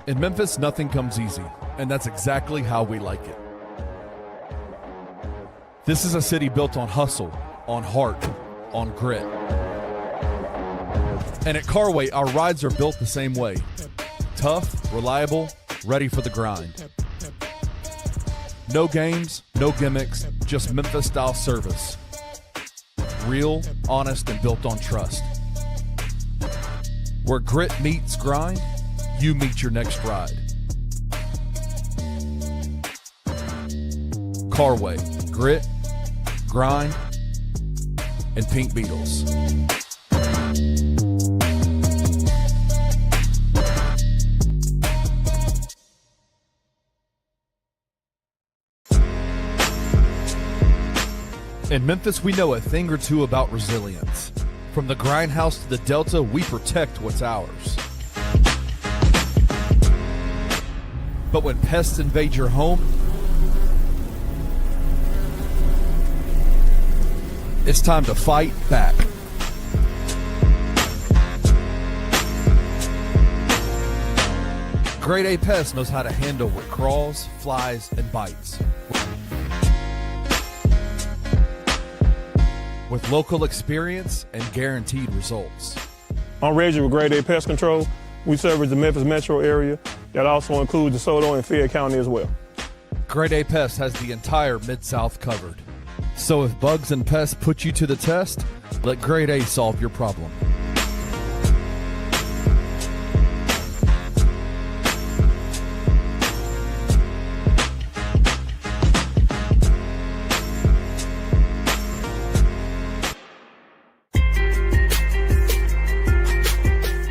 In Memphis, nothing comes easy, and that's exactly how we like it. This is a city built on hustle, on heart, on grit. And at Carway, our rides are built the same way. Tough, reliable, ready for the grind. No games, no gimmicks, just Memphis-style service. Real, honest, and built on trust. Where grit meets grind, you meet your next ride. Carway, grit, grind, and pink Beetles. In Memphis, we know a thing or two about resilience. From the grindhouse to the Delta, we protect what's ours. But when pests invade your home, it's time to fight back. Grade A Pest knows how to handle what crawls, flies, and bites. With local experience and guaranteed results. I'm Reggie with Grade A Pest Control. We service the Memphis metro area. That also includes DeSoto and Fayette County as well. Grade A Pest has the entire Mid-South covered. So if bugs and pests put you to the test, let Grade A solve your problem.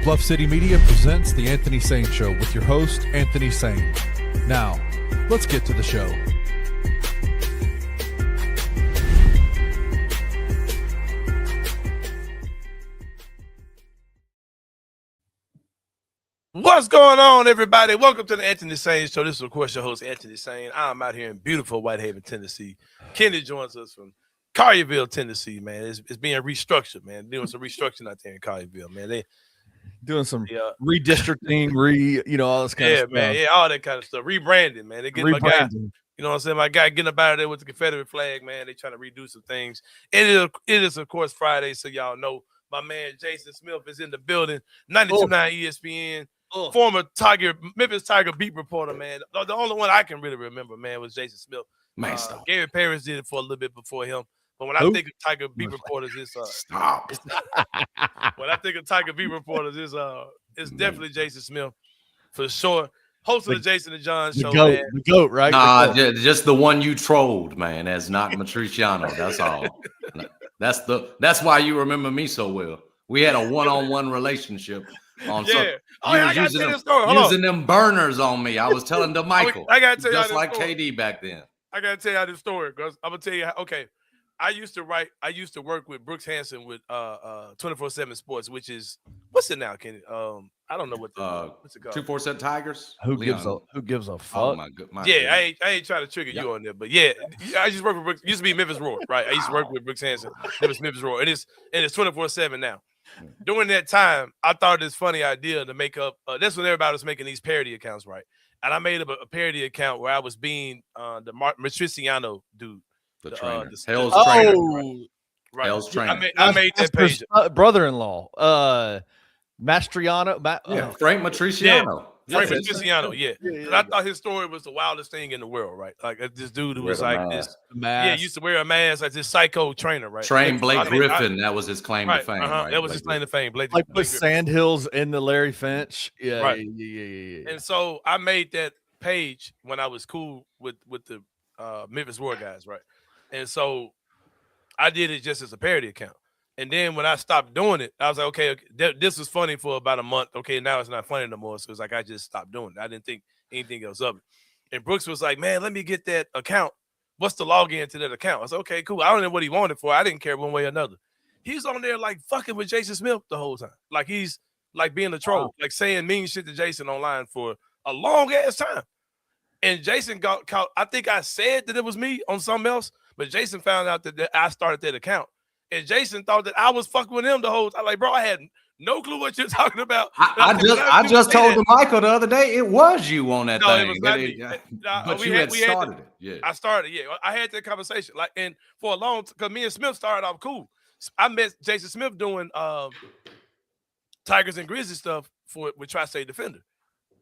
Bluff City Media presents The Anthony Sain Show with your host, Anthony Sain. Now, let's get to the show. What's going on, everybody? Welcome to the Anthony Sain Show. This is, of course, your host, Anthony Sain. I'm out here in beautiful Whitehaven, Tennessee. Kenny joins us from Collierville, Tennessee, man. It's being restructured, man. Doing some restructuring out there in Collierville, man. They doing some redistricting, all this kind of stuff. Yeah, man. Yeah, all that kind of stuff. Rebranding, man. They getting my guy, you know what I'm saying? My guy getting up out of there with the Confederate flag, man. They trying to redo some things. It is, of course, Friday, so y'all know my man Jason Smith is in the building. 92.9 ESPN. Former Memphis Tiger beat reporter, man. The only one I can really remember, man, was Jason Smith. Gary Parrish did it for a little bit before him. But when I think of Tiger beat reporters, it's when I think of Tiger beat reporters, it's definitely Jason Smith for sure. Host of the Jason and John show, man. The GOAT, right? Nah, just the one you trolled, man. That's not Matriciano. That's all. That's why you remember me so well. We had a one-on-one relationship. Using them burners on me. I was telling to Michael. I gotta tell you, just like story. KD back then. I gotta tell you this story, because I'm gonna tell you. I used to work with Brooks Hansen with 24/7 Sports, which is what's it now, Kenny? I don't know what's it called. 247 Tigers. Who gives a fuck? Oh my yeah, I ain't trying to trigger you on there, but yeah, I used to work with Brooks. Used to be Memphis Roar, right? I used to work with Brooks Hansen. It was Memphis Roar. It's 24/7 now. During that time, I thought this funny idea to make up. That's when everybody was making these parody accounts, right? And I made up a parody account where I was being the Matriciano dude. The trainer. Hell's trainer. Right. Hell's trainer. I made that page. Brother-in-law, Mastriano. Frank Matriciano. Frank Matriciano, yeah. I thought his story was the wildest thing in the world, right? Like this dude who was like this. Yeah, used to wear a mask, like this psycho trainer, right? Trained Blake Griffin. That was his claim to fame. Right? That was his claim to fame. Blake put Sandhills in the Larry Finch. Yeah. And so I made that page when I was cool with the Memphis Roar guys, right? And so I did it just as a parody account. And then when I stopped doing it, I was like, okay, this was funny for about a month. Okay, now it's not funny no more. So it's like I just stopped doing it. I didn't think anything else of it. And Brooks was like, man, let me get that account. What's the login to that account? I was like, okay, cool. I don't know what he wanted for. I didn't care one way or another. He's on there like fucking with Jason Smith the whole time. Like he's like being a troll, like saying mean shit to Jason online for a long ass time. And Jason got caught. I think I said that it was me on something else, but Jason found out that I started that account. And Jason thought that I was fucking with him the whole time. Like, bro, I had No clue what you're talking about. I just told Michael the other day it was you on that no, thing. It was not me. But you had started it. Yeah, I started. Yeah, I had that conversation. Like, and for a long time, because me and Smith started off cool. I met Jason Smith doing Tigers and Grizzlies stuff with Tri-State Defender.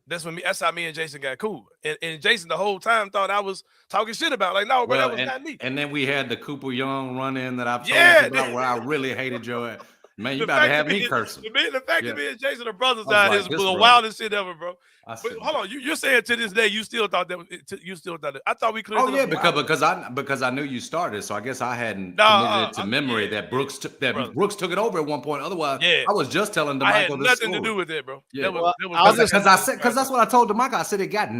That's how me and Jason got cool. And Jason the whole time thought I was talking shit about. Like, no, bro, that was not me. And then we had the Cooper Young run in that I've told you about where I really hated your ass. Man, you about to have me cursing. The fact that me and Jason are brothers now is the wildest shit ever, bro. But hold on, you're saying to this day you still thought that? I thought we cleared. Oh yeah, because I knew you started, so I guess I hadn't committed it to memory that Brooks took it over at one point. Otherwise, I was just telling DeMichael. I had nothing to do with it, bro. Yeah, because that's what I told DeMichael. I said it got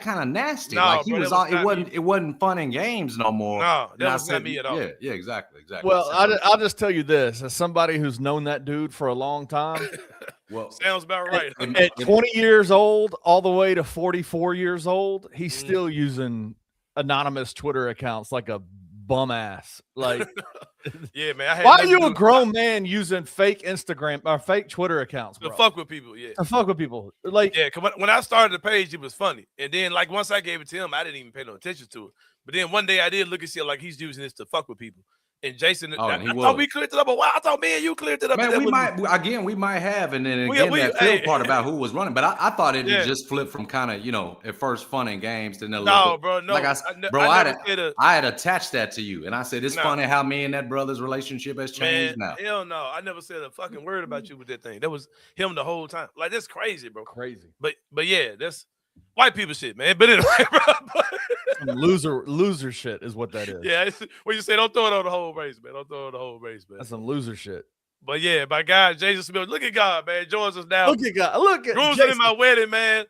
kind of nasty. Like he was it wasn't fun and games no more. No, that was not me at all. Yeah, exactly. Well, I'll just tell you this: as somebody who's known that dude for a long time. Well, sounds about right. At 20 years old, all the way to 44 years old, he's still using anonymous Twitter accounts like a bum ass. Like, yeah, man. Why are you a grown man using fake Instagram or fake Twitter accounts, bro? To fuck with people, yeah. To fuck with people, like, yeah. Cause when I started the page, it was funny, and then like once I gave it to him, I didn't even pay no attention to it. But then one day I did look and see like he's using this to fuck with people. And Jason, I thought we cleared it up. I thought me and you cleared it up. Man, we might have, and then again that field part about who was running. But I thought it just flipped from kind of at first fun and games to then bro, no. Like I had attached that to you, and I said it's funny how me and that brother's relationship has changed now. Hell no, I never said a fucking word about you with that thing. That was him the whole time. Like that's crazy, bro. Crazy. But yeah, that's white people shit, man. But anyway, bro. Loser shit is what that is. Yeah, when you say don't throw it on the whole race, man. Don't throw it on the whole race, man. That's some loser shit. But yeah, my guy Jason Smith, look at God, man. Joins us now. Look at God. Look at Jason in my wedding, man.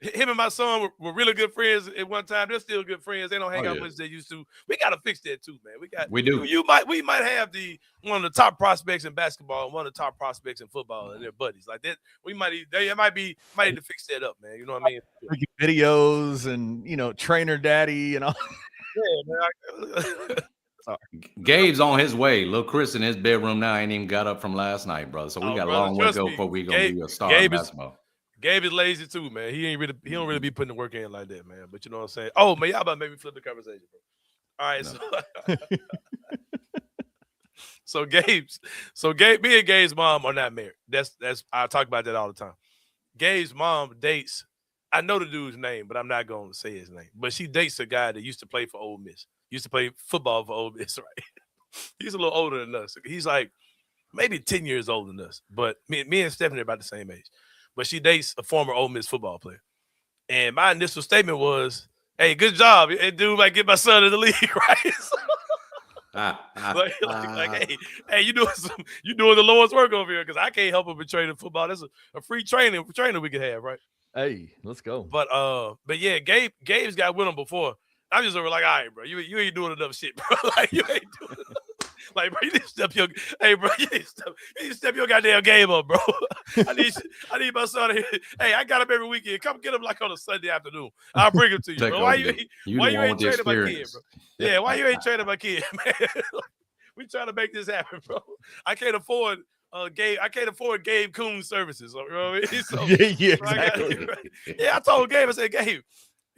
Him and my son were really good friends at one time. They're still good friends. They don't hang out much as they used to. We gotta fix that too, man. We do. We might have one of the top prospects in basketball and one of the top prospects in football and their buddies like that. We might need to fix that up, man. You know what I mean? Videos and trainer daddy and all. Yeah, man. Sorry. Gabe's on his way. Little Chris in his bedroom now ain't even got up from last night, brother. So we got a long way to go before we gonna be a star in basketball. Gabe is lazy too, man. He don't really be putting the work in like that, man. But you know what I'm saying? Oh man, y'all about to make me flip the conversation, bro. All right, so me and Gabe's mom are not married. That's I talk about that all the time. Gabe's mom dates. I know the dude's name, but I'm not going to say his name. But she dates a guy that used to play for Ole Miss. Used to play football for Ole Miss, right? He's a little older than us. He's like maybe 10 years older than us. But me and Stephanie are about the same age. But she dates a former Ole Miss football player. And my initial statement was, hey, good job. That dude might get my son in the league, right? Hey, you doing the Lord's work over here because I can't help him in training football. That's a free training we could have, right? Hey, let's go. But yeah, Gabe's got with him before. I'm just over like, all right, bro, you ain't doing enough shit, bro. Like you ain't doing enough. Like, bro, you need to step your goddamn game up, bro. I need my son here. Hey, I got him every weekend. Come get him like on a Sunday afternoon. I'll bring him to you, bro. Why you ain't training my kid, bro? Yeah, why you ain't training my kid, man? We trying to make this happen, bro. I can't afford Gabe Coon's services. You know what I mean? So, yeah, exactly. I told Gabe, I said, Gabe,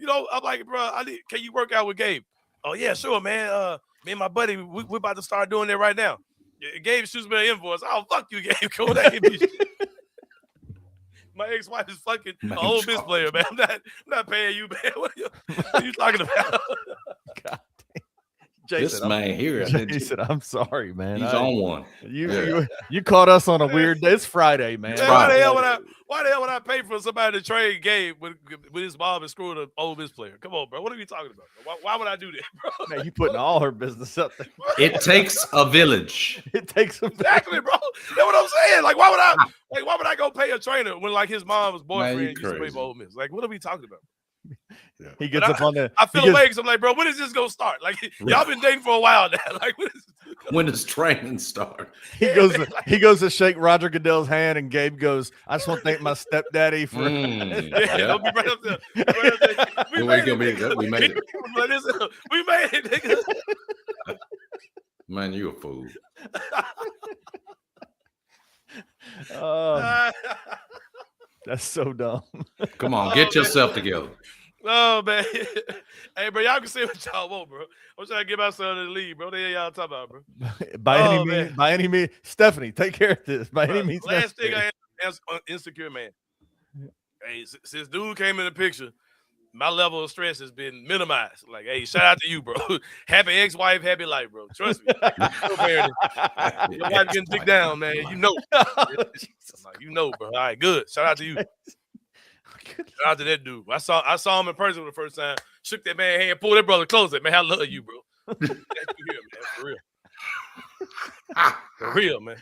I'm like, bro, can you work out with Gabe? Oh yeah, sure, man. Me and my buddy, we're about to start doing that right now. Gabe shoots me an invoice. Oh, fuck you, Gabe. Cool. My ex-wife is fucking an Ole Miss player, man. I'm not paying you, man. What are you talking about? God. Jason, this man here. Jason, I'm sorry, man. He's on one. You caught us on a weird day. It's Friday, man. Why the hell would I pay for somebody to trade Gabe with his mom and screwing an Ole Miss player? Come on, bro. What are we talking about? Why would I do that, bro? Man, you putting all her business up there. It takes a village. It takes a village. Exactly, bro. That's what I'm saying. Like, why would I go pay a trainer when like his mom's boyfriend used to play for Ole Miss? Like, what are we talking about? Yeah. He gets up on the. I feel away because I'm like, bro, when is this gonna start? Like, y'all been dating for a while now. Like, when does training start? He goes to shake Roger Goodell's hand, and Gabe goes, "I just want to thank my stepdaddy for." I'll be right up there. We made it. We made it, nigga. Man, you a fool. That's so dumb. Come on, get yourself together. Oh man, hey bro, y'all can say what y'all want, bro. I'm trying to get my son in the league, bro. What the hell y'all talking about, bro? By any means, Stephanie, take care of this. By any means, last thing I am insecure, man. Hey, since dude came in the picture, my level of stress has been minimized. Like, hey, shout out to you, bro. Happy ex-wife, happy life, bro. Trust me. Your wife getting dick down, man. You know. You know, bro. All right, good. Shout out to you. Shout out to that dude. I saw him in person for the first time. Shook that man's hand, pulled that brother closer. Man, I love you, bro. That's you here, man. For real. For real, man.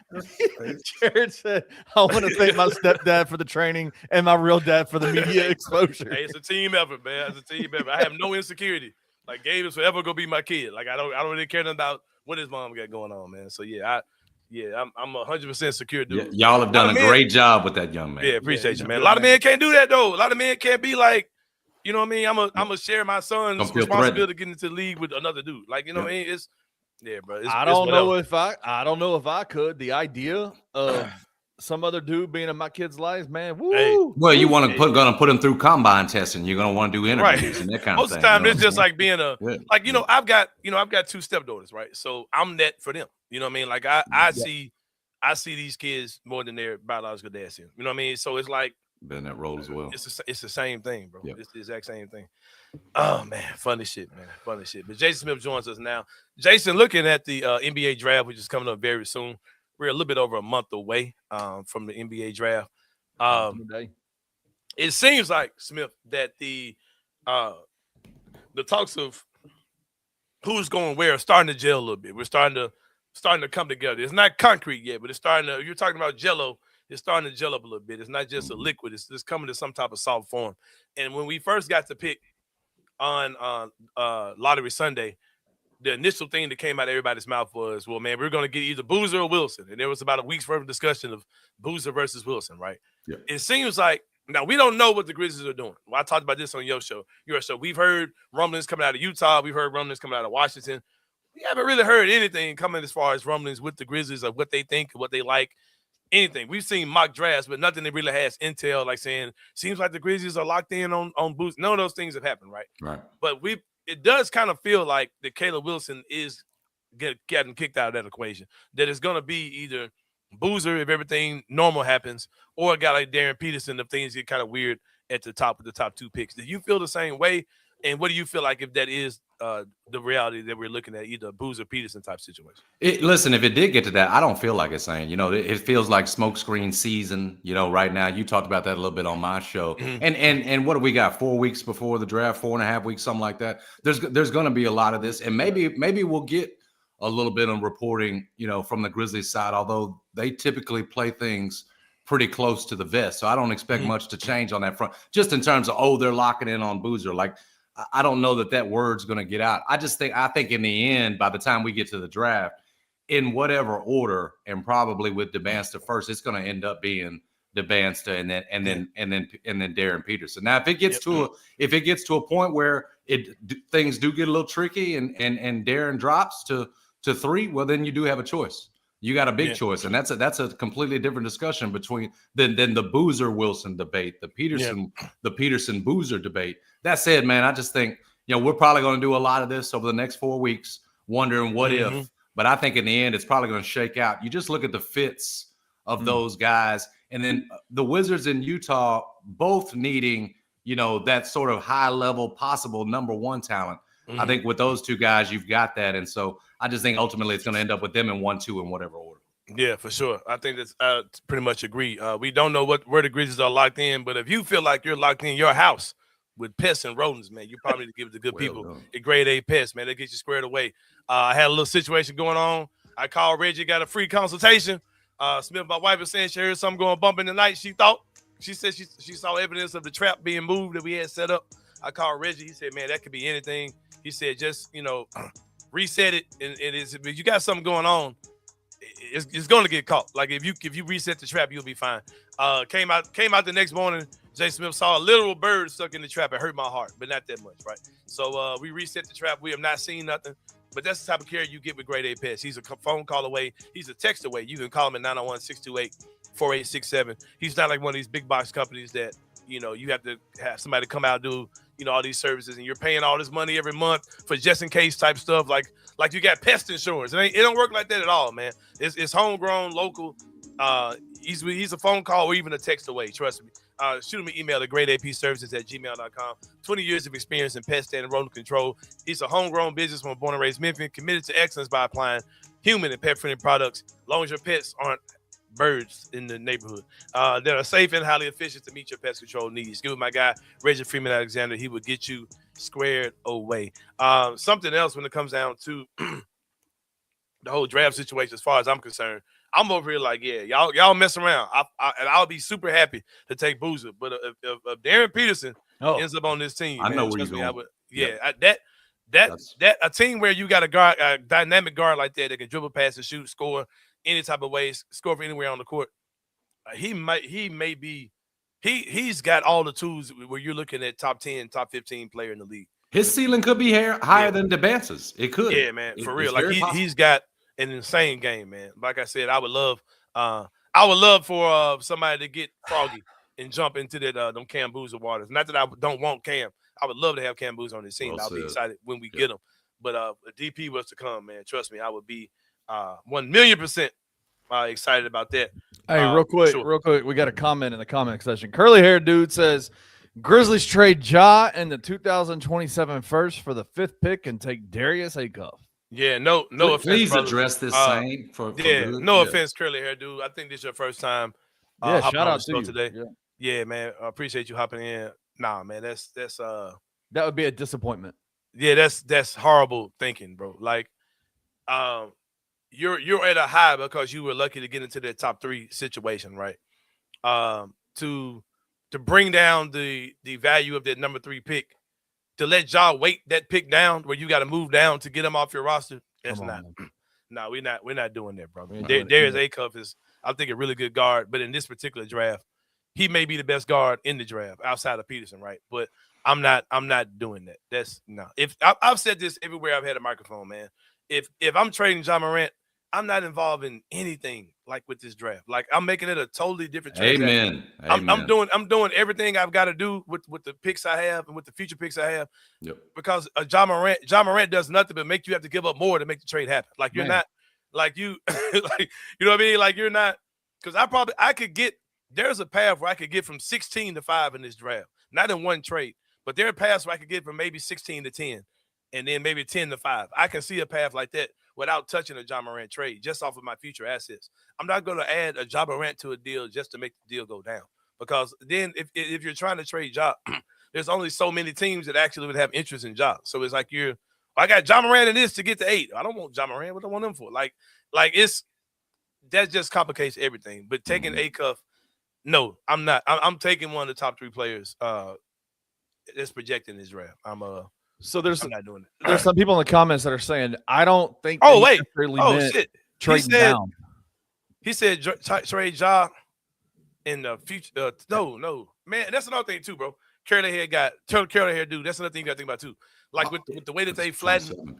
Jared said, I want to thank my stepdad for the training and my real dad for the media exposure. Hey, it's a team effort, man. It's a team effort. I have no insecurity. Like, Gabe is forever gonna be my kid. Like, I don't really care nothing about what his mom got going on, man. So I'm 100% secure, dude. Yeah, y'all have done a great job with that young man. Yeah, appreciate you, man. A lot of men can't do that though. A lot of men can't be like, you know what I mean? I'm gonna share my son's responsibility to get into the league with another dude. Like, you know what I mean? It's bro. I don't know if I could. The idea of some other dude being in my kids' lives, man. Woo. Hey, well, you want to put him through combine testing. You're gonna want to do interviews and that kind of thing. Most of the time, it's just like being like, you know, I've got two stepdaughters, right? So I'm that for them. You know what I mean? Like I see these kids more than their biological dad see them. You know what I mean? So it's like been that role as well. It's the same thing, bro. Yep. It's the exact same thing. Oh man, funny shit, man. Funny shit. But Jason Smith joins us now. Jason, looking at the NBA draft, which is coming up very soon. We're a little bit over a month away from the NBA draft. It seems like, Smith, that the talks of who's going where are starting to gel a little bit. We're starting to come together. It's not concrete yet, but it's starting to. You're talking about Jello. It's starting to gel up a little bit. It's not just a liquid. It's coming to some type of soft form. And when we first got to pick on Lottery Sunday, the initial thing that came out of everybody's mouth was, well, man, we're going to get either Boozer or Wilson. And there was about a week's worth of discussion of Boozer versus Wilson, right? Yeah. It seems like, now we don't know what the Grizzlies are doing. Well, I talked about this on your show. We've heard rumblings coming out of Utah. We've heard rumblings coming out of Washington. We haven't really heard anything coming as far as rumblings with the Grizzlies of what they think, what they like, anything. We've seen mock drafts, but nothing that really has intel, like saying, seems like the Grizzlies are locked in on Boozer. None of those things have happened, right? Right. But it does kind of feel like that Caleb Wilson is getting kicked out of that equation. That it's going to be either Boozer if everything normal happens, or a guy like Darren Peterson if things get kind of weird at the top of the top two picks. Do you feel the same way? And what do you feel like if that is the reality that we're looking at, either Boozer Peterson type situation? Listen, if it did get to that, I don't feel like it's saying, it feels like smokescreen season, right now. You talked about that a little bit on my show. Mm-hmm. And what do we got? 4 weeks before the draft, 4.5 weeks, something like that. There's going to be a lot of this, and maybe we'll get a little bit on reporting, from the Grizzlies side, although they typically play things pretty close to the vest. So I don't expect much to change on that front, just in terms of, they're locking in on Boozer. Like, I don't know that word's going to get out. I think in the end, by the time we get to the draft, in whatever order, and probably with DeBanster first, it's going to end up being DeBanster and then Darren Peterson. Now, if it gets to a point where things do get a little tricky and Darren drops to 3, well, then you do have a choice. You got a big choice, and that's a completely different discussion than the Boozer Wilson debate, the Peterson Boozer debate. That said, man, I just think we're probably going to do a lot of this over the next 4 weeks, wondering what if. But I think in the end, it's probably going to shake out. You just look at the fits of those guys, and then the Wizards in Utah both needing that sort of high level possible number one talent. I think with those two guys, you've got that. And so I just think ultimately it's going to end up with them in 1, 2 in whatever order. Yeah, for sure. I think that's pretty much agree. We don't know where the Grizzlies are locked in, but if you feel like you're locked in your house with pests and rodents, man, you probably need to give it to good people at Grade A Pest, man. They get you squared away. I had a little situation going on. I called Reggie, got a free consultation. Smith, my wife was saying she heard something going bump in the night. She said she saw evidence of the trap being moved that we had set up. I called Reggie. He said, man, that could be anything. He said, just, reset it. And if you got something going on, it's going to get caught. Like if you reset the trap, you'll be fine. Came out the next morning. Jay Smith saw a literal bird stuck in the trap. It hurt my heart, but not that much, right? So we reset the trap. We have not seen nothing, but that's the type of care you get with Grade A Pest. He's a phone call away. He's a text away. You can call him at 4867. He's not like one of these big box companies that, you know, you have to have somebody come out and do, you know, all these services, and you're paying all this money every month for just in case type stuff. Like you got pest insurance. It don't work like that at all, man. It's homegrown, local. He's a phone call or even a text away. Trust me. Shoot him an email at gradeapservices@gmail.com. 20 years of experience in pest and rodent control. He's a homegrown businessman, born and raised Memphis, committed to excellence by applying human and pet-friendly products, as long as your pets aren't birds in the neighborhood that are safe and highly efficient to meet your pest control needs. Give my guy Reggie Freeman Alexander. He will get you squared away. Something else when it comes down to the whole draft situation, as far as I'm concerned, I'm over here like, yeah, y'all mess around. And I'll be super happy to take Boozer. But if Darren Peterson ends up on this team, I know man, where you're me, going. That a team where you got a dynamic guard like that can dribble, pass, and shoot, score any type of ways, score from anywhere on the court. He's got all the tools where you're looking at top 10, top 15 player in the league. His ceiling could be higher than DeBance's. It could. Yeah, man, for real. Like he's got an insane game, man. Like I said, I would love for somebody to get Froggy and jump into them Cam Boozer waters. Not that I don't want Cam. I would love to have Cam Boozer on this team. I'll be excited when we get him. But if DP was to come, man, trust me, I would be 1,000,000% excited about that. Hey, real quick, we got a comment in the comment section. Curly hair dude says Grizzlies trade Ja and the 2027 first for the 5th pick and take Darius Acuff. Yeah, no offense. Please address this Sain for no offense, curly hair dude. I think this is your first time. Shout out to you today. Yeah, man. I appreciate you hopping in. Nah, man, that's that would be a disappointment. Yeah, that's horrible thinking, bro. Like, you're at a high because you were lucky to get into that top 3 situation, right? To bring down the value of that number 3 pick, to let Ja weight that pick down where you got to move down to get him off your roster. That's no, we're not doing that, bro. Darius Acuff is, I think, a really good guard, but in this particular draft, he may be the best guard in the draft outside of Peterson, right? But I'm not doing that. That's no. If I've said this everywhere I've had a microphone, man. If I'm trading Ja Morant, I'm not involved in anything like with this draft. Like, I'm making it a totally different transaction. Amen. I'm doing everything I've got to do with the picks I have and with the future picks I have. Yep. Because Ja Morant does nothing but make you have to give up more to make the trade happen. Like, you're not like you like, you know what I mean? Like, you're not, because I could get, there's a path where I could get from 16 to 5 in this draft. Not in one trade, but there are paths where I could get from maybe 16 to 10 and then maybe 10 to 5. I can see a path like that without touching a Ja Morant trade, just off of my future assets. I'm not going to add a Ja Morant to a deal just to make the deal go down. Because then if you're trying to trade Ja, there's only so many teams that actually would have interest in Ja. So it's like I got Ja Morant in this to get to 8. I don't want Ja Morant. What do I want him for? Like that just complicates everything. But taking Acuff, no, I'm not. I'm taking one of the top 3 players that's projecting this draft. So I'm not doing it. There's some people in the comments that are saying, I don't think. Shit. Trading down. He said trade Ja in the future. No, man. That's another thing too, bro. Curly hair dude. That's another thing you got to think about too. Like with the way that they flatten.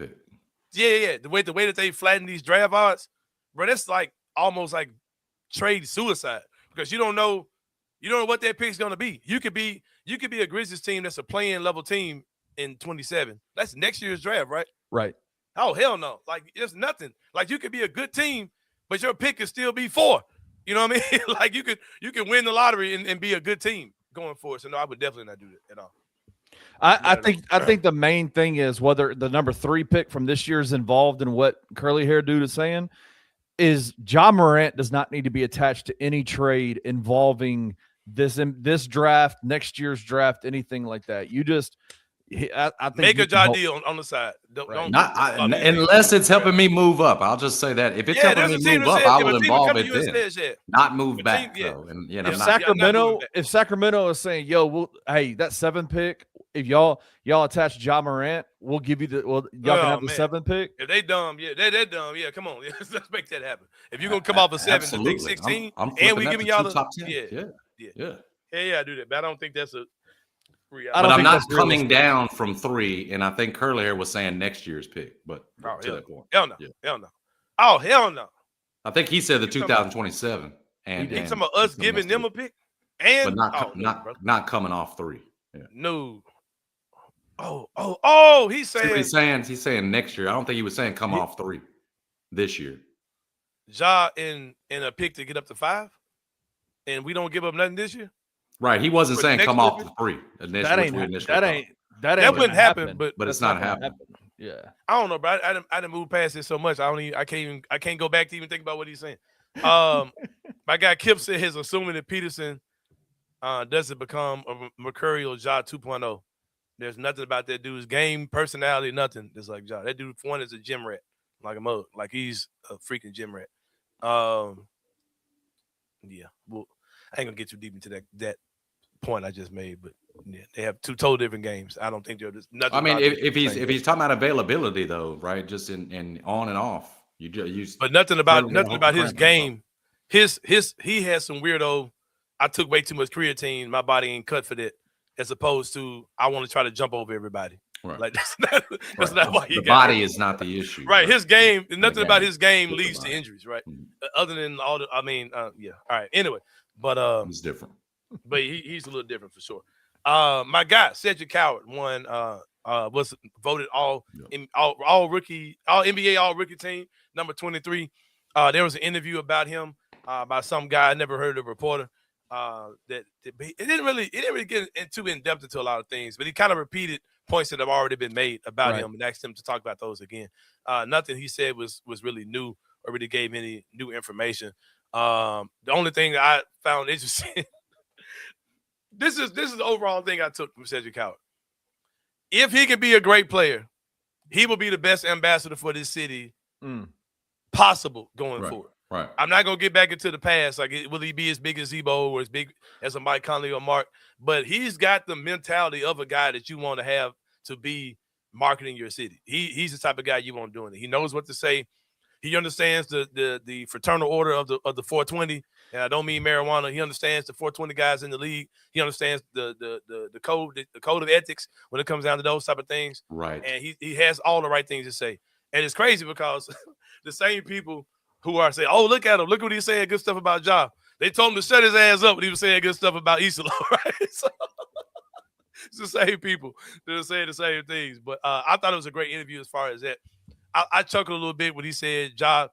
Yeah. The way that they flatten these draft odds, bro. That's like almost like trade suicide because you don't know what that pick's gonna be. You could be a Grizzlies team that's a playing level team in 27. That's next year's draft, right? Right. Oh, hell no. Like, it's nothing. Like, you could be a good team, but your pick could still be 4. You know what I mean? Like, you could win the lottery and be a good team going forward. So no, I would definitely not do that at all. I think the main thing is whether the number 3 pick from this year is involved in what curly hair dude is saying is Ja Morant does not need to be attached to any trade involving this draft, next year's draft, anything like that. You just I think make a Ja deal on the side. Unless it's helping me move up. I'll just say that if it's helping me move up, I will involve it then. Not move back though. And if Sacramento is saying, "Yo, hey, that 7th pick, if y'all attach Ja Morant, we'll give you y'all can have the 7th pick." If they dumb, they're dumb. Yeah, come on, let's make that happen. If you're gonna come off a 7 to pick 16, and we giving y'all the top 10, yeah, I do that, but I don't think that's a. But I'm not coming down from 3, and I think Curly Hair was saying next year's pick. But to that point, hell no. Oh, hell no. I think he said the 2027. And He's talking about us giving them a pick, and but not coming off 3. Yeah. No. Oh, he's saying he's saying next year. I don't think he was saying come off 3 this year. Ja in a pick to get up to 5, and we don't give up nothing this year. Right. He wasn't saying come off the 3 initially. That wouldn't happen, but it's not happening. Yeah. I don't know, bro. I didn't move past it so much. I can't go back to even think about what he's saying. My guy Kip said he's assuming that Peterson doesn't become a mercurial Ja 2.0. There's nothing about that dude's game, personality, nothing. Just like Ja. That dude, for one, is a gym rat, like a mug. Like he's a freaking gym rat. Yeah. Well, I ain't gonna get too deep into that point I just made, but yeah, they have 2 totally different games. I don't think they're just nothing. I mean, if he's talking about availability though, right? Just in on and off. But nothing about his game. He has some weirdo. I took way too much creatine. My body ain't cut for that. As opposed to I want to try to jump over everybody. Right. Like that's not why he the body is not the issue. Right. His game, nothing about his game leads to injuries, right? Other than all the, yeah. All right. Anyway, but he's different. But he's a little different for sure. My guy Cedric Coward won. Was voted all rookie, all NBA all rookie team number 23. There was an interview about him by some guy I never heard of, a reporter. It didn't really get too in depth into a lot of things, but he kind of repeated points that have already been made about him and asked him to talk about those again. Nothing he said was really new or really gave any new information. The only thing that I found interesting, this is the overall thing I took from Cedric Coward. If he can be a great player, he will be the best ambassador for this city possible going forward. Right. I'm not going to get back into the past. Like, will he be as big as Zebo or as big as a Mike Conley or Mark? But he's got the mentality of a guy that you want to have to be marketing your city. He's the type of guy you want doing it. He knows what to say. He understands the fraternal order of the 420. And I don't mean marijuana. He understands the 420 guys in the league. He understands the code of ethics when it comes down to those type of things. Right. And he has all the right things to say. And it's crazy because the same people who are saying, "Oh, look at him! Look what he's saying good stuff about Ja." They told him to shut his ass up when he was saying good stuff about Isolo, right? So it's the same people that are saying the same things. But I thought it was a great interview as far as that. I chuckled a little bit when he said Ja,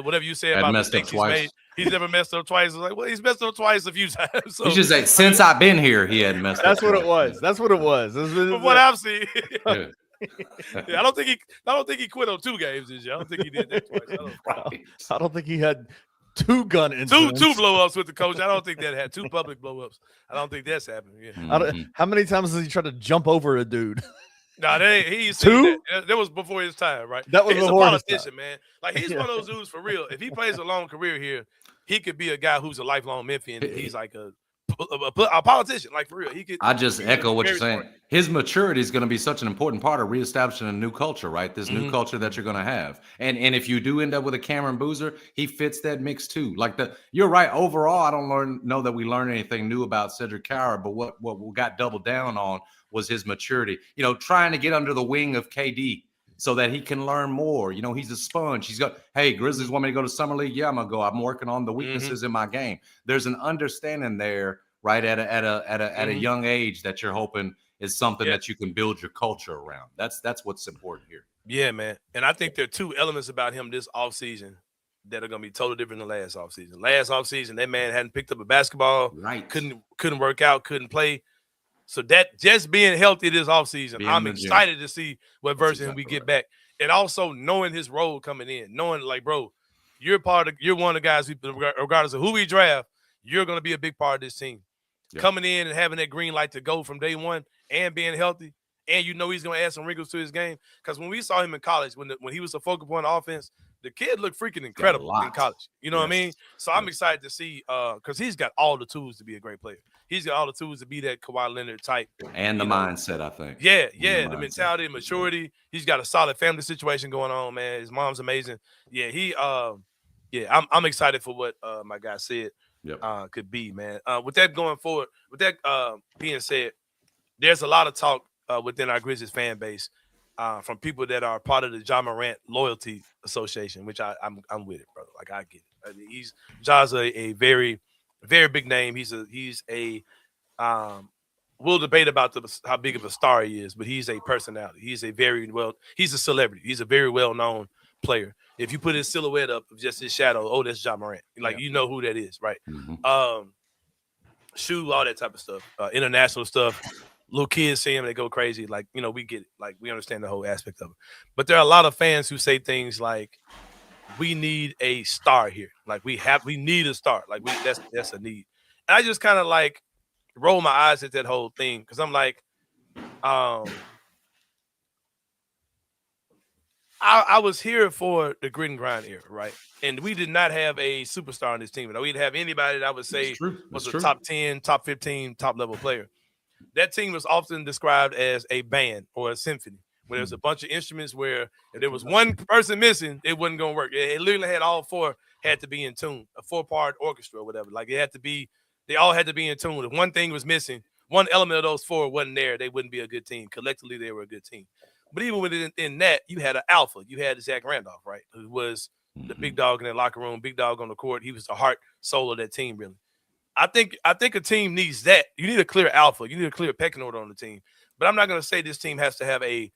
whatever you say about mistakes he's made. He's never messed up twice. I was like, well, he's messed up twice a few times. So, you should say, since I've been here, he hadn't messed up. That's what it was. That's what it was. From what I've seen. Yeah, I don't think he quit on 2 games this year. I don't think he did that twice. I don't think he had 2 gun incidents. Two blow-ups with the coach. I don't think that had 2 public blow-ups. I don't think that's happening. Yeah. How many times has he tried to jump over a dude? No, he's 2. That was before his time, right? That was he's before a his politician, time. man. Like he's one of those dudes for real. If he plays a long career here, he could be a guy who's a lifelong Memphian. He's like a politician, like for real. I just echo what you're saying. His maturity is going to be such an important part of reestablishing a new culture, right? This new culture that you're going to have. And if you do end up with a Cameron Boozer, he fits that mix too. Like you're right. Overall, I don't know that we learned anything new about Cedric Coward, but what we got doubled down on was his maturity. You know, trying to get under the wing of KD so that he can learn more. You know, he's a sponge. He's got, hey, Grizzlies want me to go to Summer League? Yeah, I'm gonna go. I'm working on the weaknesses in my game. There's an understanding there, right, at a young age that you're hoping is something that you can build your culture around. That's what's important here. Yeah, man. And I think there are 2 elements about him this offseason that are gonna be totally different than last offseason. Last offseason, that man hadn't picked up a basketball, right? Couldn't work out, couldn't play. So that just being healthy this offseason, I'm excited to see what version we get back. And also knowing his role coming in, knowing like, bro, you're one of the guys who, regardless of who we draft, you're going to be a big part of this team. Yep. Coming in and having that green light to go from day one and being healthy. And you know he's going to add some wrinkles to his game. Because when we saw him in college, when he was a focal point on offense, the kid looked freaking incredible in college. You know what I mean? So I'm excited to see because he's got all the tools to be a great player. He's got all the tools to be that Kawhi Leonard type. And the mindset, I think. Yeah, the mentality and maturity. He's got a solid family situation going on, man. His mom's amazing. Yeah, I'm excited for what my guy said could be, man. With that going forward, with that being said, there's a lot of talk within our Grizzlies fan base from people that are part of the Ja Morant Loyalty Association, which I'm with it, brother. Like I get it. I mean, Ja's a very, very big name. He's a we'll debate about how big of a star he is, but he's a personality. He's a celebrity. He's a very well-known player. If you put his silhouette up of just his shadow, oh, that's Ja Morant. Like, you know who that is, right? Mm-hmm. Shoe, all that type of stuff, international stuff. Little kids see him, they go crazy. Like, we get it. Like, we understand the whole aspect of it. But there are a lot of fans who say things like, we need a star here. Like, we need a star. Like, that's a need. And I just kind of like roll my eyes at that whole thing because I'm like, I was here for the grit and grind era, right? And we did not have a superstar on this team. We didn't have anybody that I would say was a top 10, top 15, top level player. That team was often described as a band or a symphony, where there's a bunch of instruments where if there was one person missing, it wasn't going to work. It literally had all four had to be in tune, a 4-part orchestra or whatever. Like they all had to be in tune. If one thing was missing, one element of those four wasn't there, they wouldn't be a good team. Collectively, they were a good team. But even within that, you had an alpha. You had Zach Randolph, right, who was the big dog in the locker room, big dog on the court. He was the heart, soul of that team, really. I think a team needs that. You need a clear alpha. You need a clear pecking order on the team. But I'm not going to say this team has to have a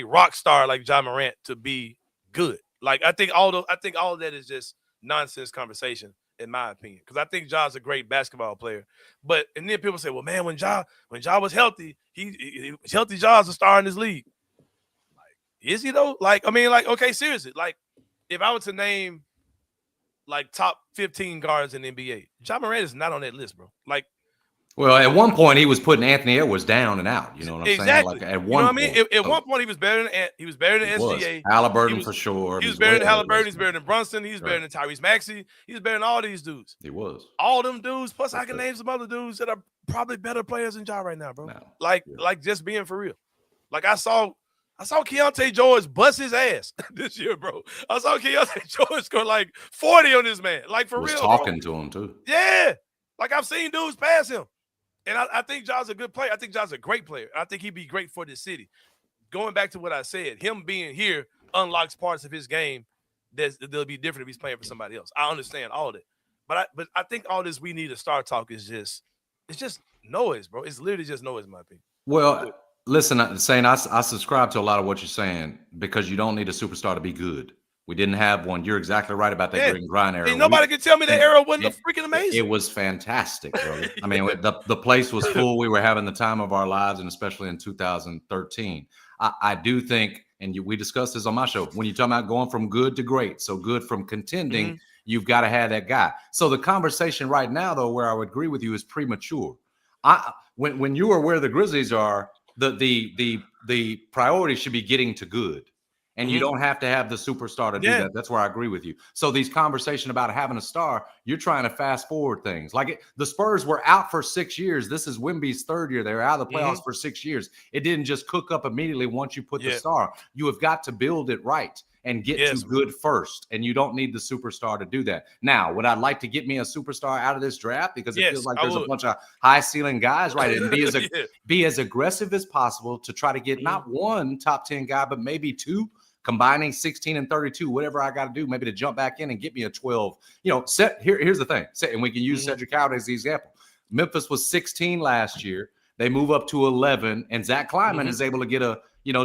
rock star like Ja Morant to be good. Like I think all of that is just nonsense conversation, in my opinion. Because I think Ja's a great basketball player. And then people say, well, man, when Ja was healthy, he healthy. Ja's a star in this league. Like, is he though? Like, I mean, like, okay, seriously. Like, if I were to name like top 15 guards in the NBA, Ja Morant is not on that list, bro. Like, well, at one point he was putting Anthony Edwards down and out. You know what I'm saying? Like at one point, I mean? At one point he was better than SGA. Halliburton for sure. He was better than Halliburton. He's better than Brunson. He's better than Tyrese Maxey. He's better than all these dudes. He was. All them dudes. Plus, I can name some other dudes that are probably better players than Ja right now, bro. Like just being for real. Like I saw Keontae George bust his ass this year, bro. I saw Keontae George score like 40 on this man. Like for real. Talking to him too. Yeah. Like I've seen dudes pass him. And I think Ja's a good player. I think Ja's a great player. I think he'd be great for this city. Going back to what I said, him being here unlocks parts of his game that'll be different if he's playing for somebody else. I understand all that. But I think all this we need a star talk is just noise, bro. It's literally just noise, in my opinion. Well, listen, Sain, I subscribe to a lot of what you're saying because you don't need a superstar to be good. We didn't have one. You're exactly right about that grit and grind era. Nobody can tell me that era wasn't freaking amazing. It was fantastic, bro. I mean, the place was full. We were having the time of our lives, and especially in 2013. I do think, and we discussed this on my show, when you're talking about going from good to great, so good from contending, you've got to have that guy. So the conversation right now, though, where I would agree with you is premature. When you are where the Grizzlies are, the priority should be getting to good. And you don't have to have the superstar to do that. That's where I agree with you. So these conversations about having a star, you're trying to fast forward things. Like the Spurs were out for 6 years. This is Wemby's third year. They were out of the playoffs for 6 years. It didn't just cook up immediately once you put the star. You have got to build it right and get to good first. And you don't need the superstar to do that. Now, would I like to get me a superstar out of this draft? Because it feels like there's a bunch of high ceiling guys, right? And be as aggressive as possible to try to get not one top 10 guy, but maybe two. Combining 16 and 32, whatever I got to do, maybe to jump back in and get me a 12. Here's the thing, and we can use Cedric Coward as the example. Memphis was 16 last year. They move up to 11, and Zach Kleiman is able to get a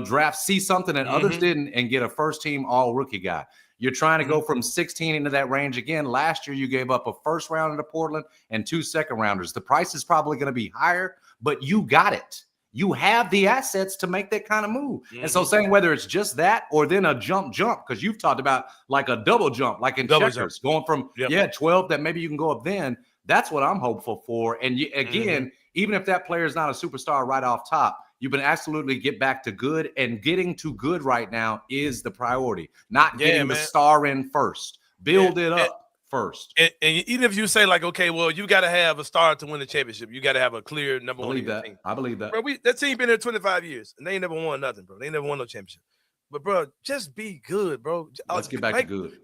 draft, see something that others didn't, and get a first-team all-rookie guy. You're trying to go from 16 into that range again. Last year, you gave up a first rounder to Portland and 2 second-rounders. The price is probably going to be higher, but you got it. You have the assets to make that kind of move. And so saying whether it's just that or then a jump, because you've talked about like a double jump, like in checkers, going from 12 that maybe you can go up then. That's what I'm hopeful for. And again, even if that player is not a superstar right off top, you can absolutely get back to good. And getting to good right now is the priority, not getting the star in first. Build it up. First. And even if you say like, okay, well, you got to have a star to win the championship. You got to have a clear number one team. I believe that. Bro, that team been there 25 years, and they ain't never won nothing, bro. They ain't never won no championship. But, bro, just be good, bro. Let's get back to good.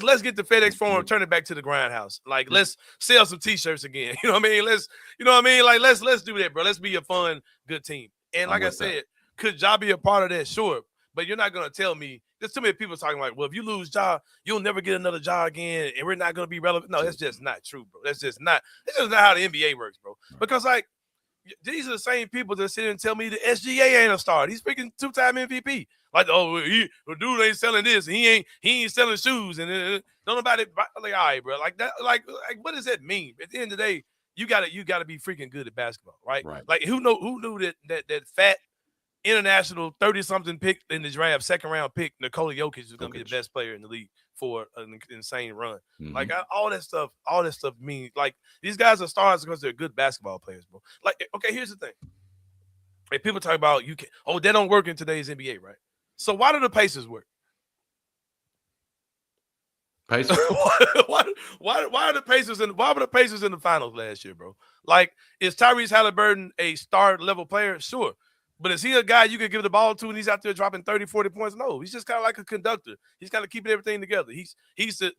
Let's get the FedEx Forum, turn it back to the grindhouse. Like, let's sell some T-shirts again. You know what I mean? Like, let's do that, bro. Let's be a fun, good team. And like I said, could Ja be a part of that? Sure. But you're not going to tell me. There's too many people talking like, well, if you lose Ja, you'll never get another Ja again, and we're not going to be relevant. No, that's just not true, bro. That's just not how the NBA works, bro. Because, like, these are the same people that sit and tell me the SGA ain't a star. He's freaking 2-time MVP. Like, the dude ain't selling this. He ain't selling shoes. And don't nobody, like, all right, bro. Like, that, like, what does that mean? At the end of the day, you gotta be freaking good at basketball, right? Like, who knew that fat international 30-something pick in the draft, second round pick, Nikola Jokic is going to be the best player in the league for an insane run. Mm-hmm. Like all that stuff means like these guys are stars because they're good basketball players, bro. Like, okay, here's the thing. If people talk about they don't work in today's NBA, right? So why do the Pacers work? Pacers? why are the Pacers why were the Pacers in the finals last year, bro? Like, is Tyrese Halliburton a star level player? Sure. But is he a guy you could give the ball to and he's out there dropping 30, 40 points? No, he's just kind of like a conductor. He's kind of keeping everything together.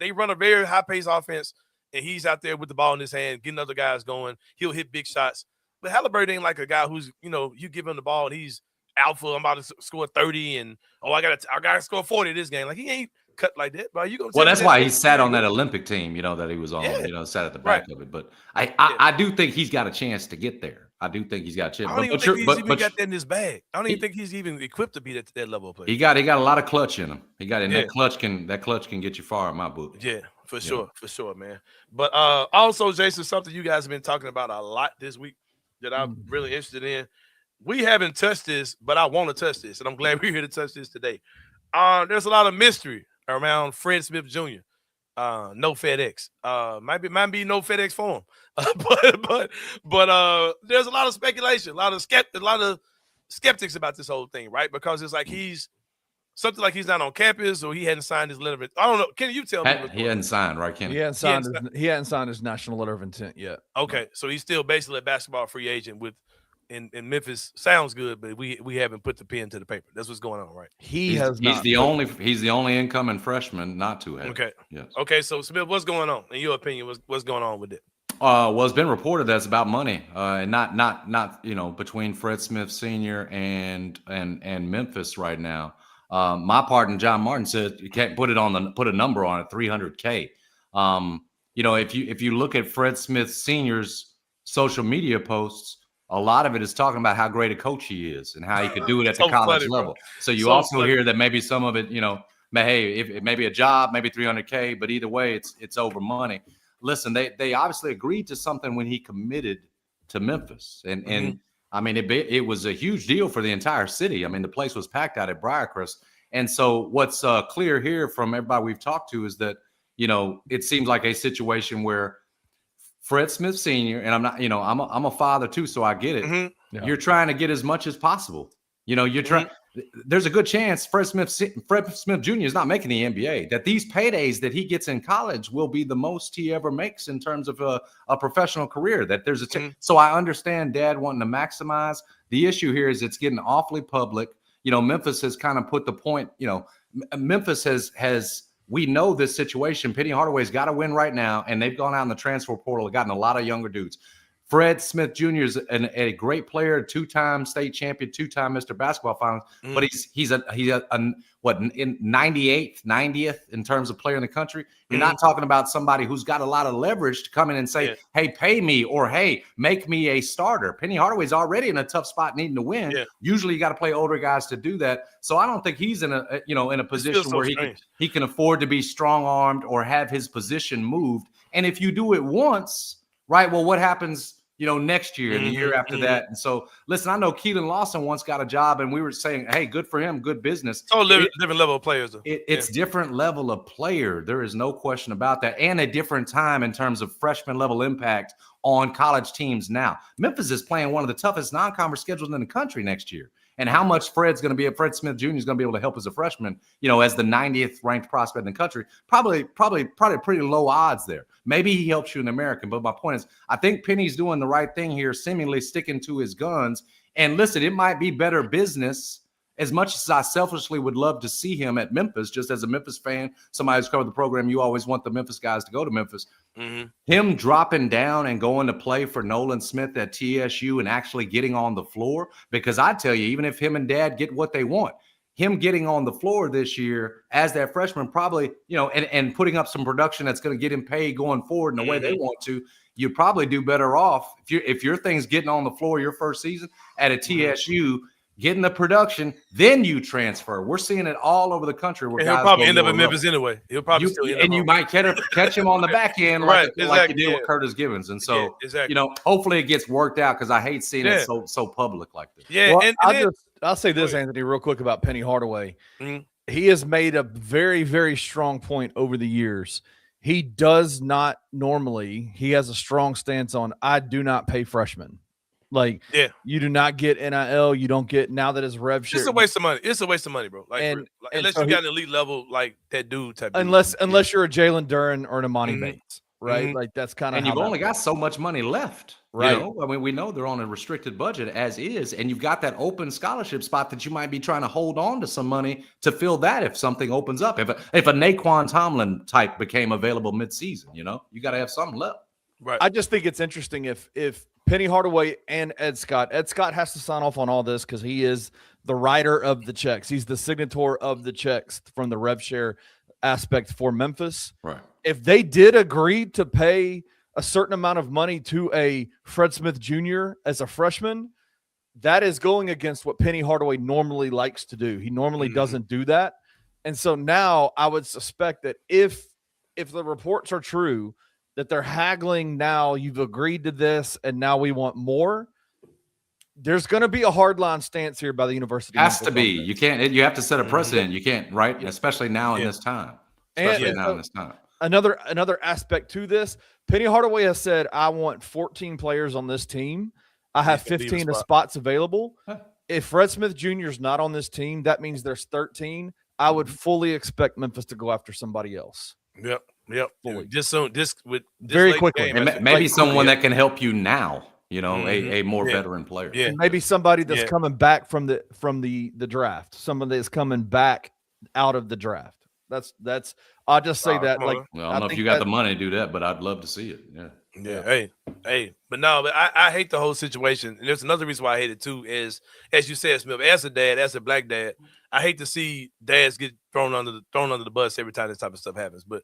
They run a very high-paced offense, and he's out there with the ball in his hand, getting other guys going. He'll hit big shots. But Halliburton ain't like a guy who's, you give him the ball and he's alpha. I'm about to score 30, and I gotta score 40 this game. Like, he ain't cut like that, bro. Well, that's why he sat on that Olympic team, that he was on, sat at the back of it. But I do think he's got a chance to get there. I do think he's got a chance. I don't even think he's even got that in his bag. I don't even think he's even equipped to be that level of player. He got a lot of clutch in him. That clutch can get you far in my book. Yeah, for sure, man. But also, Jason, something you guys have been talking about a lot this week that I'm really interested in. We haven't touched this, but I want to touch this, and I'm glad we're here to touch this today. There's a lot of mystery around Fred Smith Jr. No FedEx. Might be no FedEx for him. But there's a lot of speculation, a lot of skeptics about this whole thing, right? Because it's like he's not on campus or he hadn't signed his letter of intent. I don't know. Can you tell me? He hadn't signed, right, Kenny? He hadn't signed his national letter of intent yet. Okay, so he's still basically a basketball free agent in Memphis. Sounds good, but we haven't put the pen to the paper. That's what's going on, right? He's the only incoming freshman not to have. Okay. Yes. Okay. So Smith, what's going on in your opinion? What's going on with it? Well, it's been reported that it's about money, and not between Fred Smith Sr. and Memphis right now. My partner John Martin said you can't put a number on it, $300K. If you look at Fred Smith Sr.'s social media posts, a lot of it is talking about how great a coach he is and how he could do it at the college level. So you also hear that maybe some of it, if it may be a job, maybe $300K, but either way, it's over money. Listen, they obviously agreed to something when he committed to Memphis, and I mean it was a huge deal for the entire city. I mean the place was packed out at Briarcrest, and so what's clear here from everybody we've talked to is that it seems like a situation where Fred Smith Sr. and I'm not, I'm a father too, so I get it. Mm-hmm. Yeah. You're trying to get as much as possible. You're trying. There's a good chance Fred Smith Jr. is not making the NBA. That these paydays that he gets in college will be the most he ever makes in terms of a professional career. That there's so I understand Dad wanting to maximize. The issue here is it's getting awfully public. Memphis has kind of put the point. Memphis has. We know this situation. Penny Hardaway's got to win right now, and they've gone out in the transfer portal and gotten a lot of younger dudes. Fred Smith Jr. is a great player, two-time state champion, two-time Mr. Basketball Finals, but he's in 98th, 90th in terms of player in the country. You're not talking about somebody who's got a lot of leverage to come in and say, hey, pay me, or hey, make me a starter. Penny Hardaway's already in a tough spot needing to win. Yeah. Usually you got to play older guys to do that. So I don't think he's in a position where he can afford to be strong-armed or have his position moved. And if you do it once, right, well, what happens next year and the year after that? And so, listen, I know Keelan Lawson once got a job, and we were saying, hey, good for him, good business. Different level of players, though. It's different level of player. There is no question about that, and a different time in terms of freshman level impact on college teams now. Memphis is playing one of the toughest non-conference schedules in the country next year. And how much Fred Smith Jr. is going to be able to help as a freshman, as the 90th ranked prospect in the country, probably pretty low odds there. Maybe he helps you in American, but my point is, I think Penny's doing the right thing here, seemingly sticking to his guns. And listen, it might be better business. As much as I selfishly would love to see him at Memphis, just as a Memphis fan, somebody who's covered the program, you always want the Memphis guys to go to Memphis. Him dropping down and going to play for Nolan Smith at TSU and actually getting on the floor, because I tell you, even if him and dad get what they want, him getting on the floor this year as that freshman, probably, and putting up some production that's going to get him paid going forward in the way they want to, you probably do better off if your thing's getting on the floor your first season at a TSU, getting the production, then you transfer. We're seeing it all over the country. Where he'll probably end up in Memphis anyway. He'll probably still end up you might catch him on the back end, like you did with Curtis Givens. And so, hopefully it gets worked out, because I hate seeing it so public like this. Yeah, well, I'll say this, Anthony, real quick about Penny Hardaway. He has made a very, very strong point over the years. He does not normally. He has a strong stance on, I do not pay freshmen. Like, you do not get NIL. You don't get, now that it's rev share. It's a waste of money. It's a waste of money, bro. Unless you got an elite level, like that dude type. Unless you're a Jalen Duren or an Amani Bates, right? Like, that's kind of. And you've only got so much money left, right? I mean, we know they're on a restricted budget as is, and you've got that open scholarship spot that you might be trying to hold on to some money to fill that if something opens up. If a Naquan Tomlin type became available midseason, you got to have something left. Right. I just think it's interesting if Penny Hardaway and Ed Scott has to sign off on all this, because he is the writer of the checks. He's the signator of the checks from the rev share aspect for Memphis. Right. If they did agree to pay a certain amount of money to a Fred Smith Jr. as a freshman, that is going against what Penny Hardaway normally likes to do. He normally doesn't do that. And so now I would suspect that if the reports are true, that they're haggling now, you've agreed to this, and now we want more, there's going to be a hardline stance here by the university. Has to be. You can't. You have to set a precedent. You can't, right? Especially now in this time. Another aspect to this, Penny Hardaway has said, I want 14 players on this team. I have 15 spots available. If Fred Smith Jr. is not on this team, that means there's 13. I would fully expect Memphis to go after somebody else. Yep. Fully. Very quickly. And maybe someone that can help you now, a more veteran player. Yeah. And maybe somebody that's coming back from the draft. Someone that's coming back out of the draft. That's I'll just say that. Well, I don't know if you got the money to do that, but I'd love to see it. Yeah. Hey. But I hate the whole situation. And there's another reason why I hate it too, is, as you said, Smith, as a dad, as a black dad, I hate to see dads get thrown under the bus every time this type of stuff happens. But